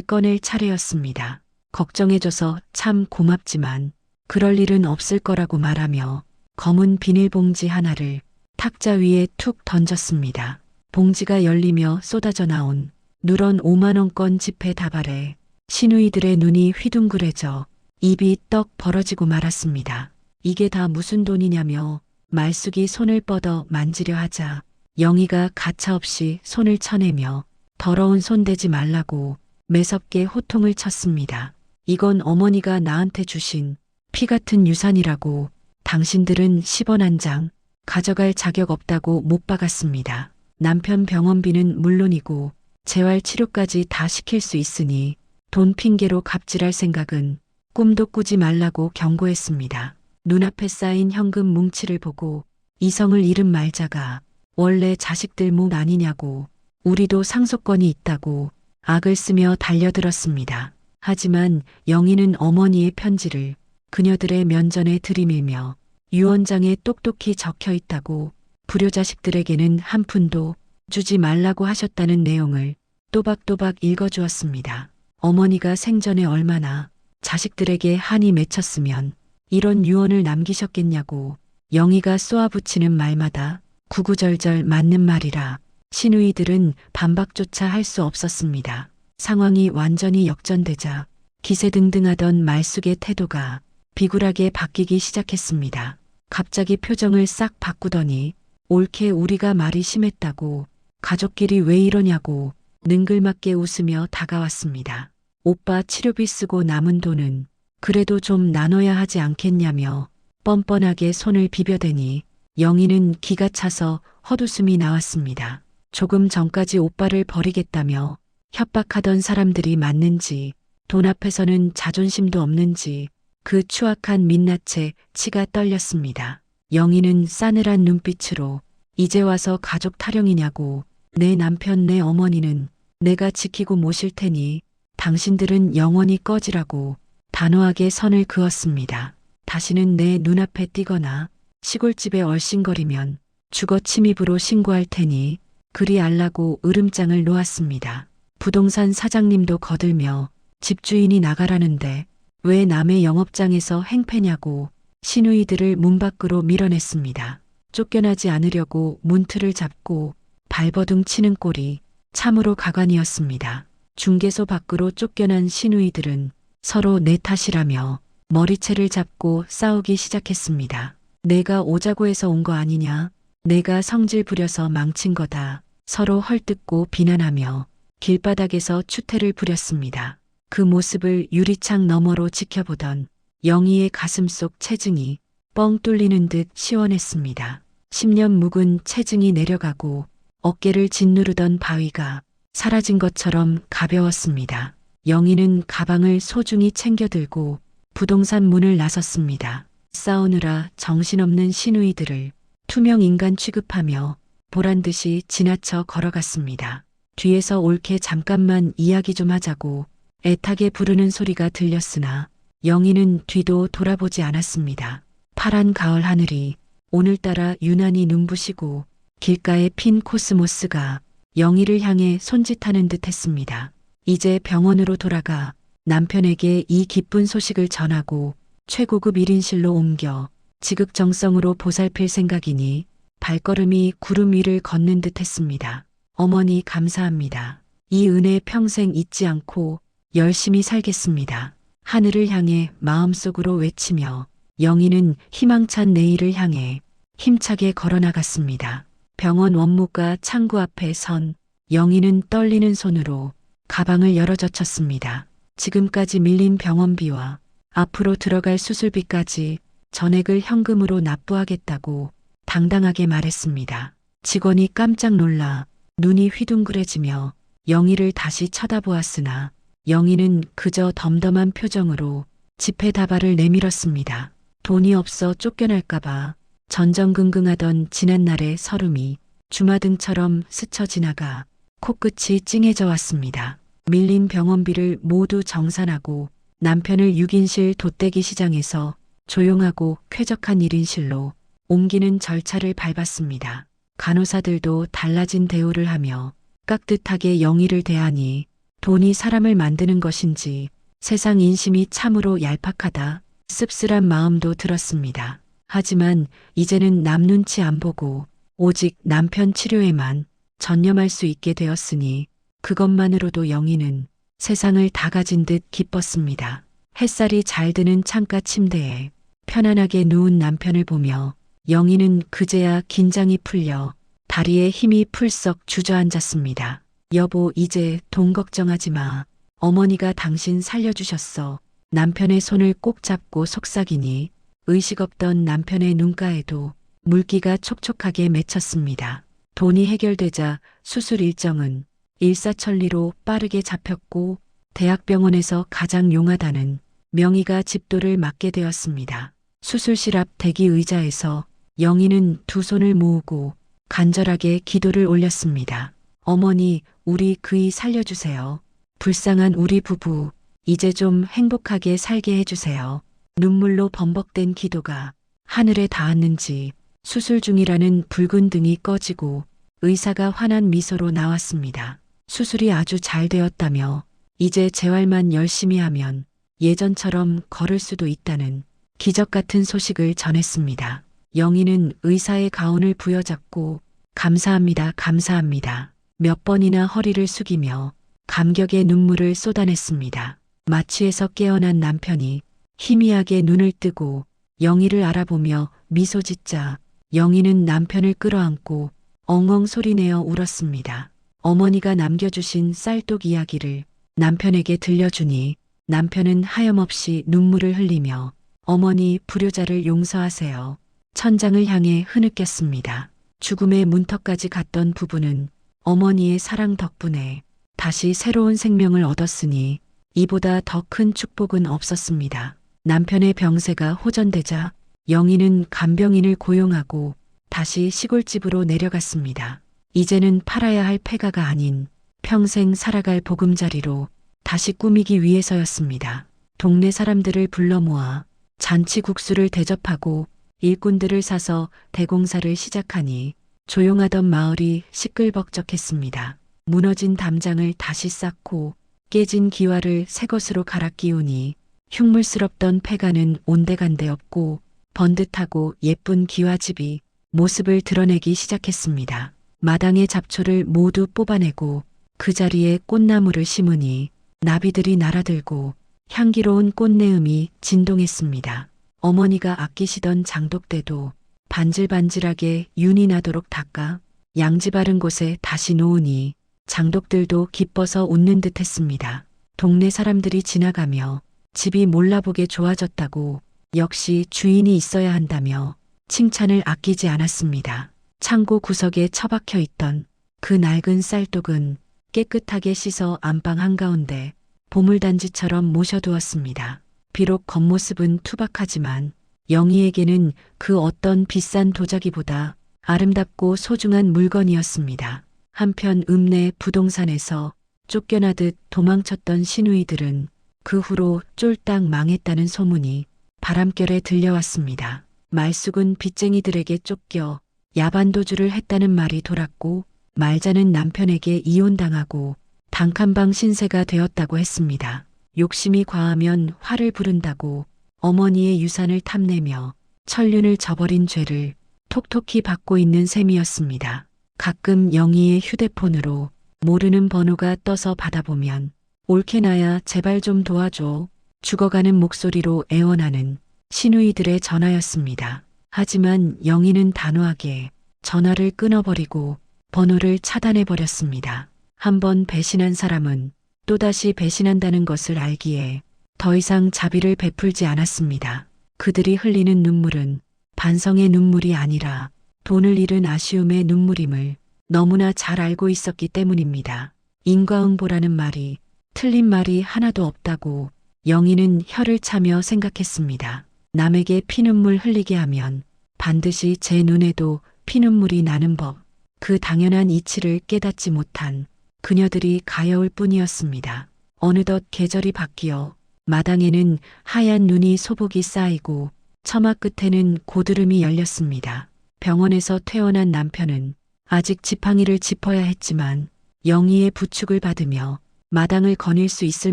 꺼낼 차례였습니다. 걱정해줘서 참 고맙지만 그럴 일은 없을 거라고 말하며 검은 비닐봉지 하나를 탁자 위에 툭 던졌습니다. 봉지가 열리며 쏟아져 나온 누런 5만원권 지폐 다발에 시누이들의 눈이 휘둥그레져 입이 떡 벌어지고 말았습니다. 이게 다 무슨 돈이냐며 말숙이 손을 뻗어 만지려 하자 영희가 가차없이 손을 쳐내며 더러운 손 대지 말라고 매섭게 호통을 쳤습니다. 이건 어머니가 나한테 주신 피 같은 유산이라고 당신들은 10원 한 장 가져갈 자격 없다고 못 박았습니다. 남편 병원비는 물론이고 재활치료까지 다 시킬 수 있으니 돈 핑계로 갑질할 생각은 꿈도 꾸지 말라고 경고했습니다. 눈앞에 쌓인 현금 뭉치를 보고 이성을 잃은 말자가 원래 자식들 목 아니냐고 우리도 상속권이 있다고 악을 쓰며 달려들었습니다. 하지만 영희는 어머니의 편지를 그녀들의 면전에 들이밀며 유언장에 똑똑히 적혀 있다고 불효자식들에게는 한 푼도 주지 말라고 하셨다는 내용을 또박또박 읽어주었습니다. 어머니가 생전에 얼마나 자식들에게 한이 맺혔으면 이런 유언을 남기셨겠냐고 영희가 쏘아붙이는 말마다 구구절절 맞는 말이라 시누이들은 반박조차 할 수 없었습니다. 상황이 완전히 역전되자 기세등등하던 말숙의 태도가 비굴하게 바뀌기 시작했습니다. 갑자기 표정을 싹 바꾸더니 옳게 우리가 말이 심했다고 가족끼리 왜 이러냐고 능글맞게 웃으며 다가왔습니다. 오빠 치료비 쓰고 남은 돈은 그래도 좀 나눠야 하지 않겠냐며 뻔뻔하게 손을 비벼대니 영희는 기가 차서 헛웃음이 나왔습니다. 조금 전까지 오빠를 버리겠다며 협박하던 사람들이 맞는지 돈 앞에서는 자존심도 없는지 그 추악한 민낯에 치가 떨렸습니다. 영희는 싸늘한 눈빛으로 이제 와서 가족 타령이냐고 내 남편 내 어머니는 내가 지키고 모실 테니 당신들은 영원히 꺼지라고 단호하게 선을 그었습니다. 다시는 내 눈앞에 띄거나 시골집에 얼씬거리면 주거 침입으로 신고할 테니 그리 알라고 으름장을 놓았습니다. 부동산 사장님도 거들며 집주인이 나가라는데 왜 남의 영업장에서 행패냐고 시누이들을 문 밖으로 밀어냈습니다. 쫓겨나지 않으려고 문틀을 잡고 발버둥 치는 꼴이 참으로 가관이었습니다. 중개소 밖으로 쫓겨난 시누이들은 서로 내 탓이라며 머리채를 잡고 싸우기 시작했습니다. 내가 오자고 해서 온 거 아니냐? 내가 성질 부려서 망친 거다. 서로 헐뜯고 비난하며 길바닥에서 추태를 부렸습니다. 그 모습을 유리창 너머로 지켜보던 영희의 가슴속 체증이 뻥 뚫리는 듯 시원했습니다. 10년 묵은 체증이 내려가고 어깨를 짓누르던 바위가 사라진 것처럼 가벼웠습니다. 영희는 가방을 소중히 챙겨들고 부동산 문을 나섰습니다. 싸우느라 정신없는 시누이들을 투명 인간 취급하며 보란듯이 지나쳐 걸어갔습니다. 뒤에서 옳게 잠깐만 이야기 좀 하자고 애타게 부르는 소리가 들렸으나 영희는 뒤도 돌아보지 않았습니다. 파란 가을 하늘이 오늘따라 유난히 눈부시고 길가에 핀 코스모스가 영희를 향해 손짓하는 듯 했습니다. 이제 병원으로 돌아가 남편에게 이 기쁜 소식을 전하고 최고급 1인실로 옮겨 지극정성으로 보살필 생각이니 발걸음이 구름 위를 걷는 듯 했습니다. 어머니 감사합니다. 이 은혜 평생 잊지 않고 열심히 살겠습니다. 하늘을 향해 마음속으로 외치며 영희는 희망찬 내일을 향해 힘차게 걸어나갔습니다. 병원 원무과 창구 앞에 선 영희는 떨리는 손으로 가방을 열어젖혔습니다. 지금까지 밀린 병원비와 앞으로 들어갈 수술비까지 전액을 현금으로 납부하겠다고 당당하게 말했습니다. 직원이 깜짝 놀라 눈이 휘둥그레지며 영희를 다시 쳐다보았으나 영희는 그저 덤덤한 표정으로 지폐 다발을 내밀었습니다. 돈이 없어 쫓겨날까봐 전전긍긍하던 지난날의 서름이 주마등처럼 스쳐 지나가 코끝이 찡해져 왔습니다. 밀린 병원비를 모두 정산하고 남편을 6인실 돗대기 시장에서 조용하고 쾌적한 1인실로 옮기는 절차를 밟았습니다. 간호사들도 달라진 대우를 하며 깍듯하게 영희를 대하니 돈이 사람을 만드는 것인지 세상 인심이 참으로 얄팍하다 씁쓸한 마음도 들었습니다. 하지만 이제는 남 눈치 안 보고 오직 남편 치료에만 전념할 수 있게 되었으니 그것만으로도 영희는 세상을 다 가진 듯 기뻤습니다. 햇살이 잘 드는 창가 침대에 편안하게 누운 남편을 보며 영희는 그제야 긴장이 풀려 다리에 힘이 풀썩 주저앉았습니다. 여보, 이제 돈 걱정하지 마. 어머니가 당신 살려주셨어. 남편의 손을 꼭 잡고 속삭이니 의식 없던 남편의 눈가에도 물기가 촉촉하게 맺혔습니다. 돈이 해결되자 수술 일정은 일사천리로 빠르게 잡혔고 대학병원에서 가장 용하다는 명의가 집도를 맡게 되었습니다. 수술실 앞 대기 의자에서 영희는 두 손을 모으고 간절하게 기도를 올렸습니다. 어머니, 우리 그이 살려주세요. 불쌍한 우리 부부, 이제 좀 행복하게 살게 해주세요. 눈물로 범벅된 기도가 하늘에 닿았는지 수술 중이라는 붉은 등이 꺼지고 의사가 환한 미소로 나왔습니다. 수술이 아주 잘 되었다며 이제 재활만 열심히 하면 예전처럼 걸을 수도 있다는 기적 같은 소식을 전했습니다. 영희는 의사의 가운을 부여잡고 감사합니다, 감사합니다. 몇 번이나 허리를 숙이며 감격의 눈물을 쏟아냈습니다. 마취에서 깨어난 남편이 희미하게 눈을 뜨고 영희를 알아보며 미소 짓자 영희는 남편을 끌어안고 엉엉 소리내어 울었습니다. 어머니가 남겨주신 쌀독 이야기를 남편에게 들려주니 남편은 하염없이 눈물을 흘리며 어머니, 불효자를 용서하세요. 천장을 향해 흐느꼈습니다. 죽음의 문턱까지 갔던 부부는 어머니의 사랑 덕분에 다시 새로운 생명을 얻었으니 이보다 더 큰 축복은 없었습니다. 남편의 병세가 호전되자 영희는 간병인을 고용하고 다시 시골집으로 내려갔습니다. 이제는 팔아야 할 폐가가 아닌 평생 살아갈 보금자리로 다시 꾸미기 위해서였습니다. 동네 사람들을 불러 모아 잔치국수를 대접하고 일꾼들을 사서 대공사를 시작하니 조용하던 마을이 시끌벅적했습니다. 무너진 담장을 다시 쌓고 깨진 기와를 새 것으로 갈아 끼우니 흉물스럽던 폐가는 온데간데 없고 번듯하고 예쁜 기와집이 모습을 드러내기 시작했습니다. 마당의 잡초를 모두 뽑아내고 그 자리에 꽃나무를 심으니 나비들이 날아들고 향기로운 꽃내음이 진동했습니다. 어머니가 아끼시던 장독대도 반질반질하게 윤이 나도록 닦아 양지 바른 곳에 다시 놓으니 장독들도 기뻐서 웃는 듯 했습니다. 동네 사람들이 지나가며 집이 몰라보게 좋아졌다고 역시 주인이 있어야 한다며 칭찬을 아끼지 않았습니다. 창고 구석에 처박혀 있던 그 낡은 쌀독은 깨끗하게 씻어 안방 한가운데 보물단지처럼 모셔두었습니다. 비록 겉모습은 투박하지만 영희에게는 그 어떤 비싼 도자기보다 아름답고 소중한 물건이었습니다. 한편 읍내 부동산에서 쫓겨나듯 도망쳤던 시누이들은 그 후로 쫄딱 망했다는 소문이 바람결에 들려왔습니다. 말숙은 빚쟁이들에게 쫓겨 야반도주를 했다는 말이 돌았고 말자는 남편에게 이혼당하고 단칸방 신세가 되었다고 했습니다. 욕심이 과하면 화를 부른다고 어머니의 유산을 탐내며 천륜을 저버린 죄를 톡톡히 받고 있는 셈이었습니다. 가끔 영희의 휴대폰으로 모르는 번호가 떠서 받아보면 올케나야 제발 좀 도와줘. 죽어가는 목소리로 애원하는 시누이들의 전화였습니다. 하지만 영희는 단호하게 전화를 끊어버리고 번호를 차단해버렸습니다. 한번 배신한 사람은 또다시 배신한다는 것을 알기에 더 이상 자비를 베풀지 않았습니다. 그들이 흘리는 눈물은 반성의 눈물이 아니라 돈을 잃은 아쉬움의 눈물임을 너무나 잘 알고 있었기 때문입니다. 인과응보라는 말이 틀린 말이 하나도 없다고 영희는 혀를 차며 생각했습니다. 남에게 피눈물 흘리게 하면 반드시 제 눈에도 피눈물이 나는 법. 그 당연한 이치를 깨닫지 못한 그녀들이 가여울 뿐이었습니다. 어느덧 계절이 바뀌어 마당에는 하얀 눈이 소복이 쌓이고 처마 끝에는 고드름이 열렸습니다. 병원에서 퇴원한 남편은 아직 지팡이를 짚어야 했지만 영희의 부축을 받으며 마당을 거닐 수 있을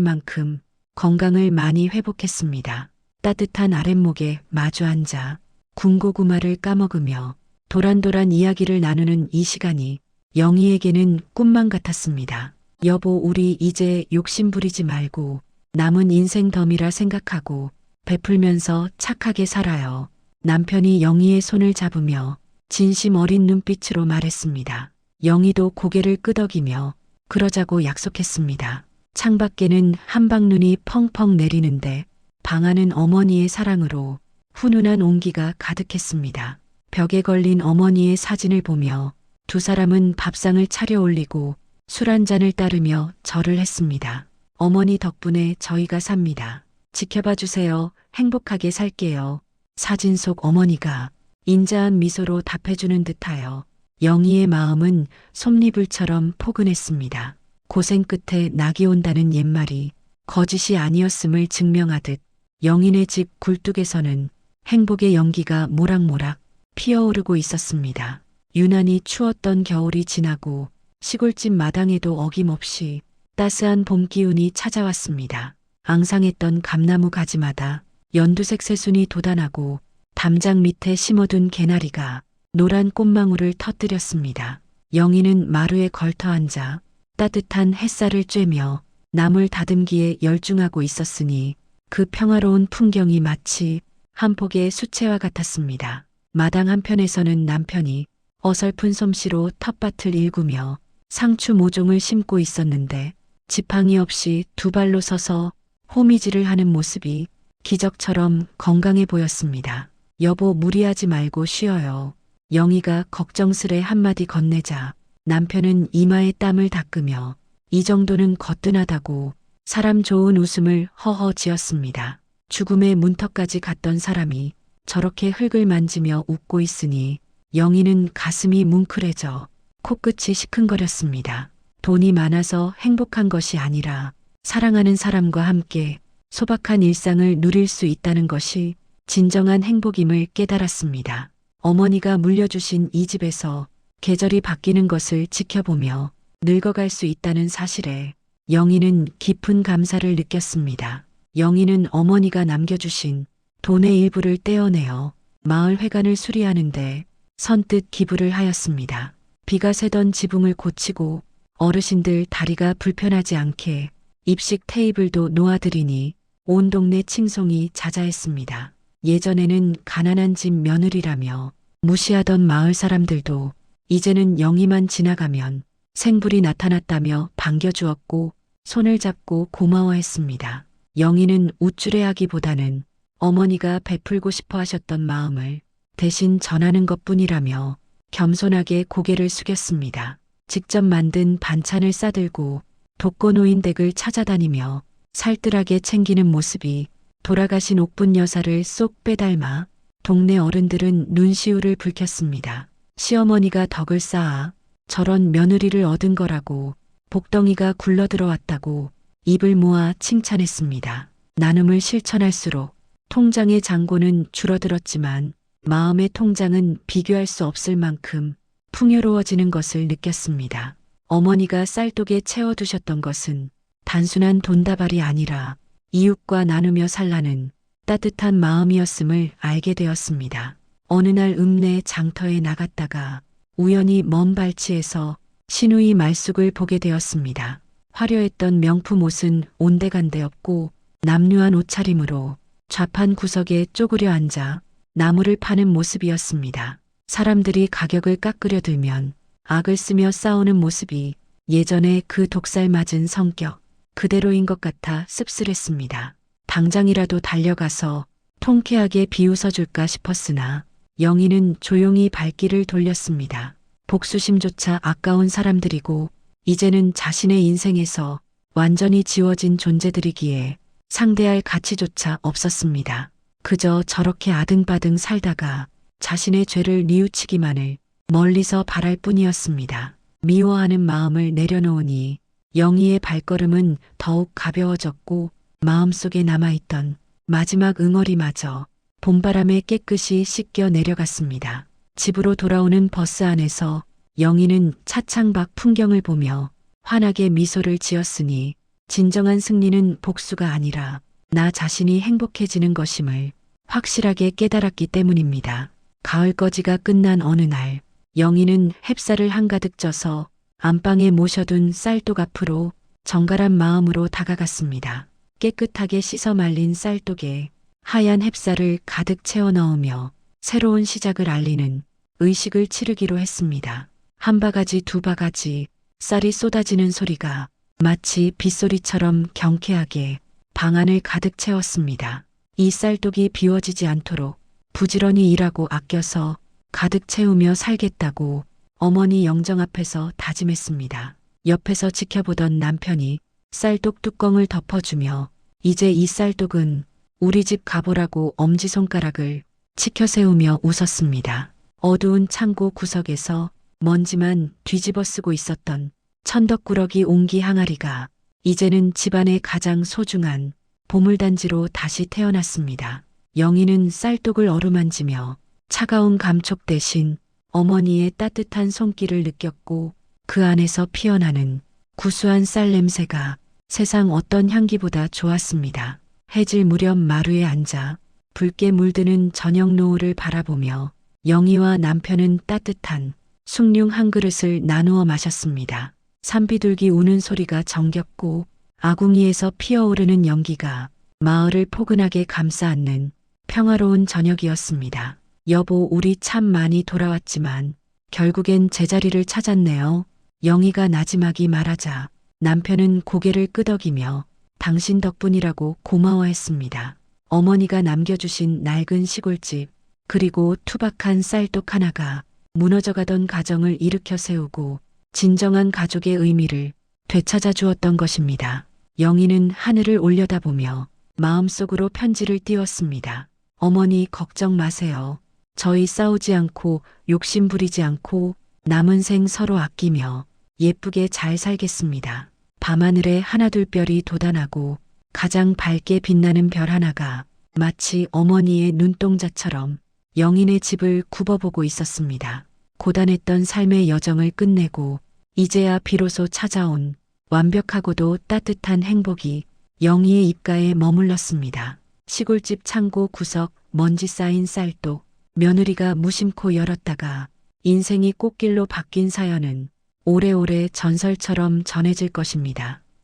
만큼 건강을 많이 회복했습니다. 따뜻한 아랫목에 마주 앉아 군고구마를 까먹으며 도란도란 이야기를 나누는 이 시간이 영희에게는 꿈만 같았습니다. 여보, 우리 이제 욕심 부리지 말고 남은 인생 덤이라 생각하고 베풀면서 착하게 살아요. 남편이 영희의 손을 잡으며 진심 어린 눈빛으로 말했습니다. 영희도 고개를 끄덕이며 그러자고 약속했습니다. 창밖에는 한방눈이 펑펑 내리는데 방 안은 어머니의 사랑으로 훈훈한 온기가 가득했습니다. 벽에 걸린 어머니의 사진을 보며 두 사람은 밥상을 차려 올리고 술 한 잔을 따르며 절을 했습니다. 어머니 덕분에 저희가 삽니다. 지켜봐 주세요. 행복하게 살게요. 사진 속 어머니가 인자한 미소로 답해주는 듯하여 영희의 마음은 솜니불처럼 포근했습니다. 고생 끝에 낙이 온다는 옛말이 거짓이 아니었음을 증명하듯 영희네 집 굴뚝에서는 행복의 연기가 모락모락 피어오르고 있었습니다. 유난히 추웠던 겨울이 지나고 시골집 마당에도 어김없이 따스한 봄 기운이 찾아왔습니다. 앙상했던 감나무 가지마다 연두색 새순이 돋아나고 담장 밑에 심어둔 개나리가 노란 꽃망울을 터뜨렸습니다. 영희는 마루에 걸터 앉아 따뜻한 햇살을 쬐며 나물 다듬기에 열중하고 있었으니 그 평화로운 풍경이 마치 한 폭의 수채화 같았습니다. 마당 한편에서는 남편이 어설픈 솜씨로 텃밭을 일구며 상추 모종을 심고 있었는데 지팡이 없이 두 발로 서서 호미질을 하는 모습이 기적처럼 건강해 보였습니다. 여보, 무리하지 말고 쉬어요. 영희가 걱정스레 한마디 건네자 남편은 이마에 땀을 닦으며 이 정도는 거뜬하다고 사람 좋은 웃음을 허허 지었습니다. 죽음의 문턱까지 갔던 사람이 저렇게 흙을 만지며 웃고 있으니 영희는 가슴이 뭉클해져 코끝이 시큰거렸습니다. 돈이 많아서 행복한 것이 아니라 사랑하는 사람과 함께 소박한 일상을 누릴 수 있다는 것이 진정한 행복임을 깨달았습니다. 어머니가 물려주신 이 집에서 계절이 바뀌는 것을 지켜보며 늙어갈 수 있다는 사실에 영희는 깊은 감사를 느꼈습니다. 영희는 어머니가 남겨주신 돈의 일부를 떼어내어 마을 회관을 수리하는데 선뜻 기부를 하였습니다. 비가 새던 지붕을 고치고 어르신들 다리가 불편하지 않게 입식 테이블도 놓아드리니 온 동네 칭송이 자자했습니다. 예전에는 가난한 집 며느리라며 무시하던 마을 사람들도 이제는 영희만 지나가면 생불이 나타났다며 반겨주었고 손을 잡고 고마워했습니다. 영희는 우쭐해하기보다는 어머니가 베풀고 싶어 하셨던 마음을 대신 전하는 것뿐이라며 겸손하게 고개를 숙였습니다. 직접 만든 반찬을 싸들고 독거노인 댁을 찾아다니며 살뜰하게 챙기는 모습이 돌아가신 옥분 여사를 쏙 빼닮아 동네 어른들은 눈시울을 붉혔습니다. 시어머니가 덕을 쌓아 저런 며느리를 얻은 거라고 복덩이가 굴러들어왔다고 입을 모아 칭찬했습니다. 나눔을 실천할수록 통장의 잔고는 줄어들었지만 마음의 통장은 비교할 수 없을 만큼 풍요로워지는 것을 느꼈습니다. 어머니가 쌀독에 채워두셨던 것은 단순한 돈다발이 아니라 이웃과 나누며 살라는 따뜻한 마음이었음을 알게 되었습니다. 어느 날 읍내 장터에 나갔다가 우연히 먼 발치에서 시누이 말숙을 보게 되었습니다. 화려했던 명품 옷은 온데간데 없고 남루한 옷차림으로 좌판 구석에 쪼그려 앉아 나무를 파는 모습이었습니다. 사람들이 가격을 깎으려 들면 악을 쓰며 싸우는 모습이 예전에 그 독살 맞은 성격 그대로인 것 같아 씁쓸했습니다. 당장이라도 달려가서 통쾌하게 비웃어줄까 싶었으나 영희는 조용히 발길을 돌렸습니다. 복수심조차 아까운 사람들이고 이제는 자신의 인생에서 완전히 지워진 존재들이기에 상대할 가치조차 없었습니다. 그저 저렇게 아등바등 살다가 자신의 죄를 뉘우치기만을 멀리서 바랄 뿐이었습니다. 미워하는 마음을 내려놓으니 영희의 발걸음은 더욱 가벼워졌고 마음속에 남아있던 마지막 응어리마저 봄바람에 깨끗이 씻겨 내려갔습니다. 집으로 돌아오는 버스 안에서 영희는 차창 밖 풍경을 보며 환하게 미소를 지었으니 진정한 승리는 복수가 아니라 나 자신이 행복해지는 것임을 확실하게 깨달았기 때문입니다. 가을거지가 끝난 어느 날 영희는 햅쌀을 한가득 쪄서 안방에 모셔둔 쌀독 앞으로 정갈한 마음으로 다가갔습니다. 깨끗하게 씻어 말린 쌀독에 하얀 햅쌀을 가득 채워 넣으며 새로운 시작을 알리는 의식을 치르기로 했습니다. 한 바가지 두 바가지 쌀이 쏟아지는 소리가 마치 빗소리처럼 경쾌하게 방 안을 가득 채웠습니다. 이 쌀독이 비워지지 않도록 부지런히 일하고 아껴서 가득 채우며 살겠다고 어머니 영정 앞에서 다짐했습니다. 옆에서 지켜보던 남편이 쌀독 뚜껑을 덮어주며 이제 이 쌀독은 우리 집 가보라고 엄지손가락을 치켜 세우며 웃었습니다. 어두운 창고 구석에서 먼지만 뒤집어 쓰고 있었던 천덕꾸러기 옹기 항아리가 이제는 집안의 가장 소중한 보물단지로 다시 태어났습니다. 영희는 쌀독을 어루만지며 차가운 감촉 대신 어머니의 따뜻한 손길을 느꼈고 그 안에서 피어나는 구수한 쌀 냄새가 세상 어떤 향기보다 좋았습니다. 해질 무렵 마루에 앉아 붉게 물드는 저녁 노을을 바라보며 영희와 남편은 따뜻한 숭늉 한 그릇을 나누어 마셨습니다. 산비둘기 우는 소리가 정겹고 아궁이에서 피어오르는 연기가 마을을 포근하게 감싸 안는 평화로운 저녁이었습니다. 여보, 우리 참 많이 돌아왔지만 결국엔 제자리를 찾았네요. 영희가 나지막이 말하자 남편은 고개를 끄덕이며 당신 덕분이라고 고마워했습니다. 어머니가 남겨주신 낡은 시골집 그리고 투박한 쌀독 하나가 무너져가던 가정을 일으켜 세우고 진정한 가족의 의미를 되찾아 주었던 것입니다. 영희는 하늘을 올려다보며 마음속으로 편지를 띄웠습니다. 어머니 걱정 마세요. 저희 싸우지 않고 욕심 부리지 않고 남은 생 서로 아끼며 예쁘게 잘 살겠습니다. 밤하늘에 하나둘 별이 돋아나고 가장 밝게 빛나는 별 하나가 마치 어머니의 눈동자처럼 영인의 집을 굽어보고 있었습니다. 고단했던 삶의 여정을 끝내고 이제야 비로소 찾아온 완벽하고도 따뜻한 행복이 영희의 입가에 머물렀습니다. 시골집 창고 구석 먼지 쌓인 쌀독 며느리가 무심코 열었다가 인생이 꽃길로 바뀐 사연은 오래오래 전설처럼 전해질 것입니다.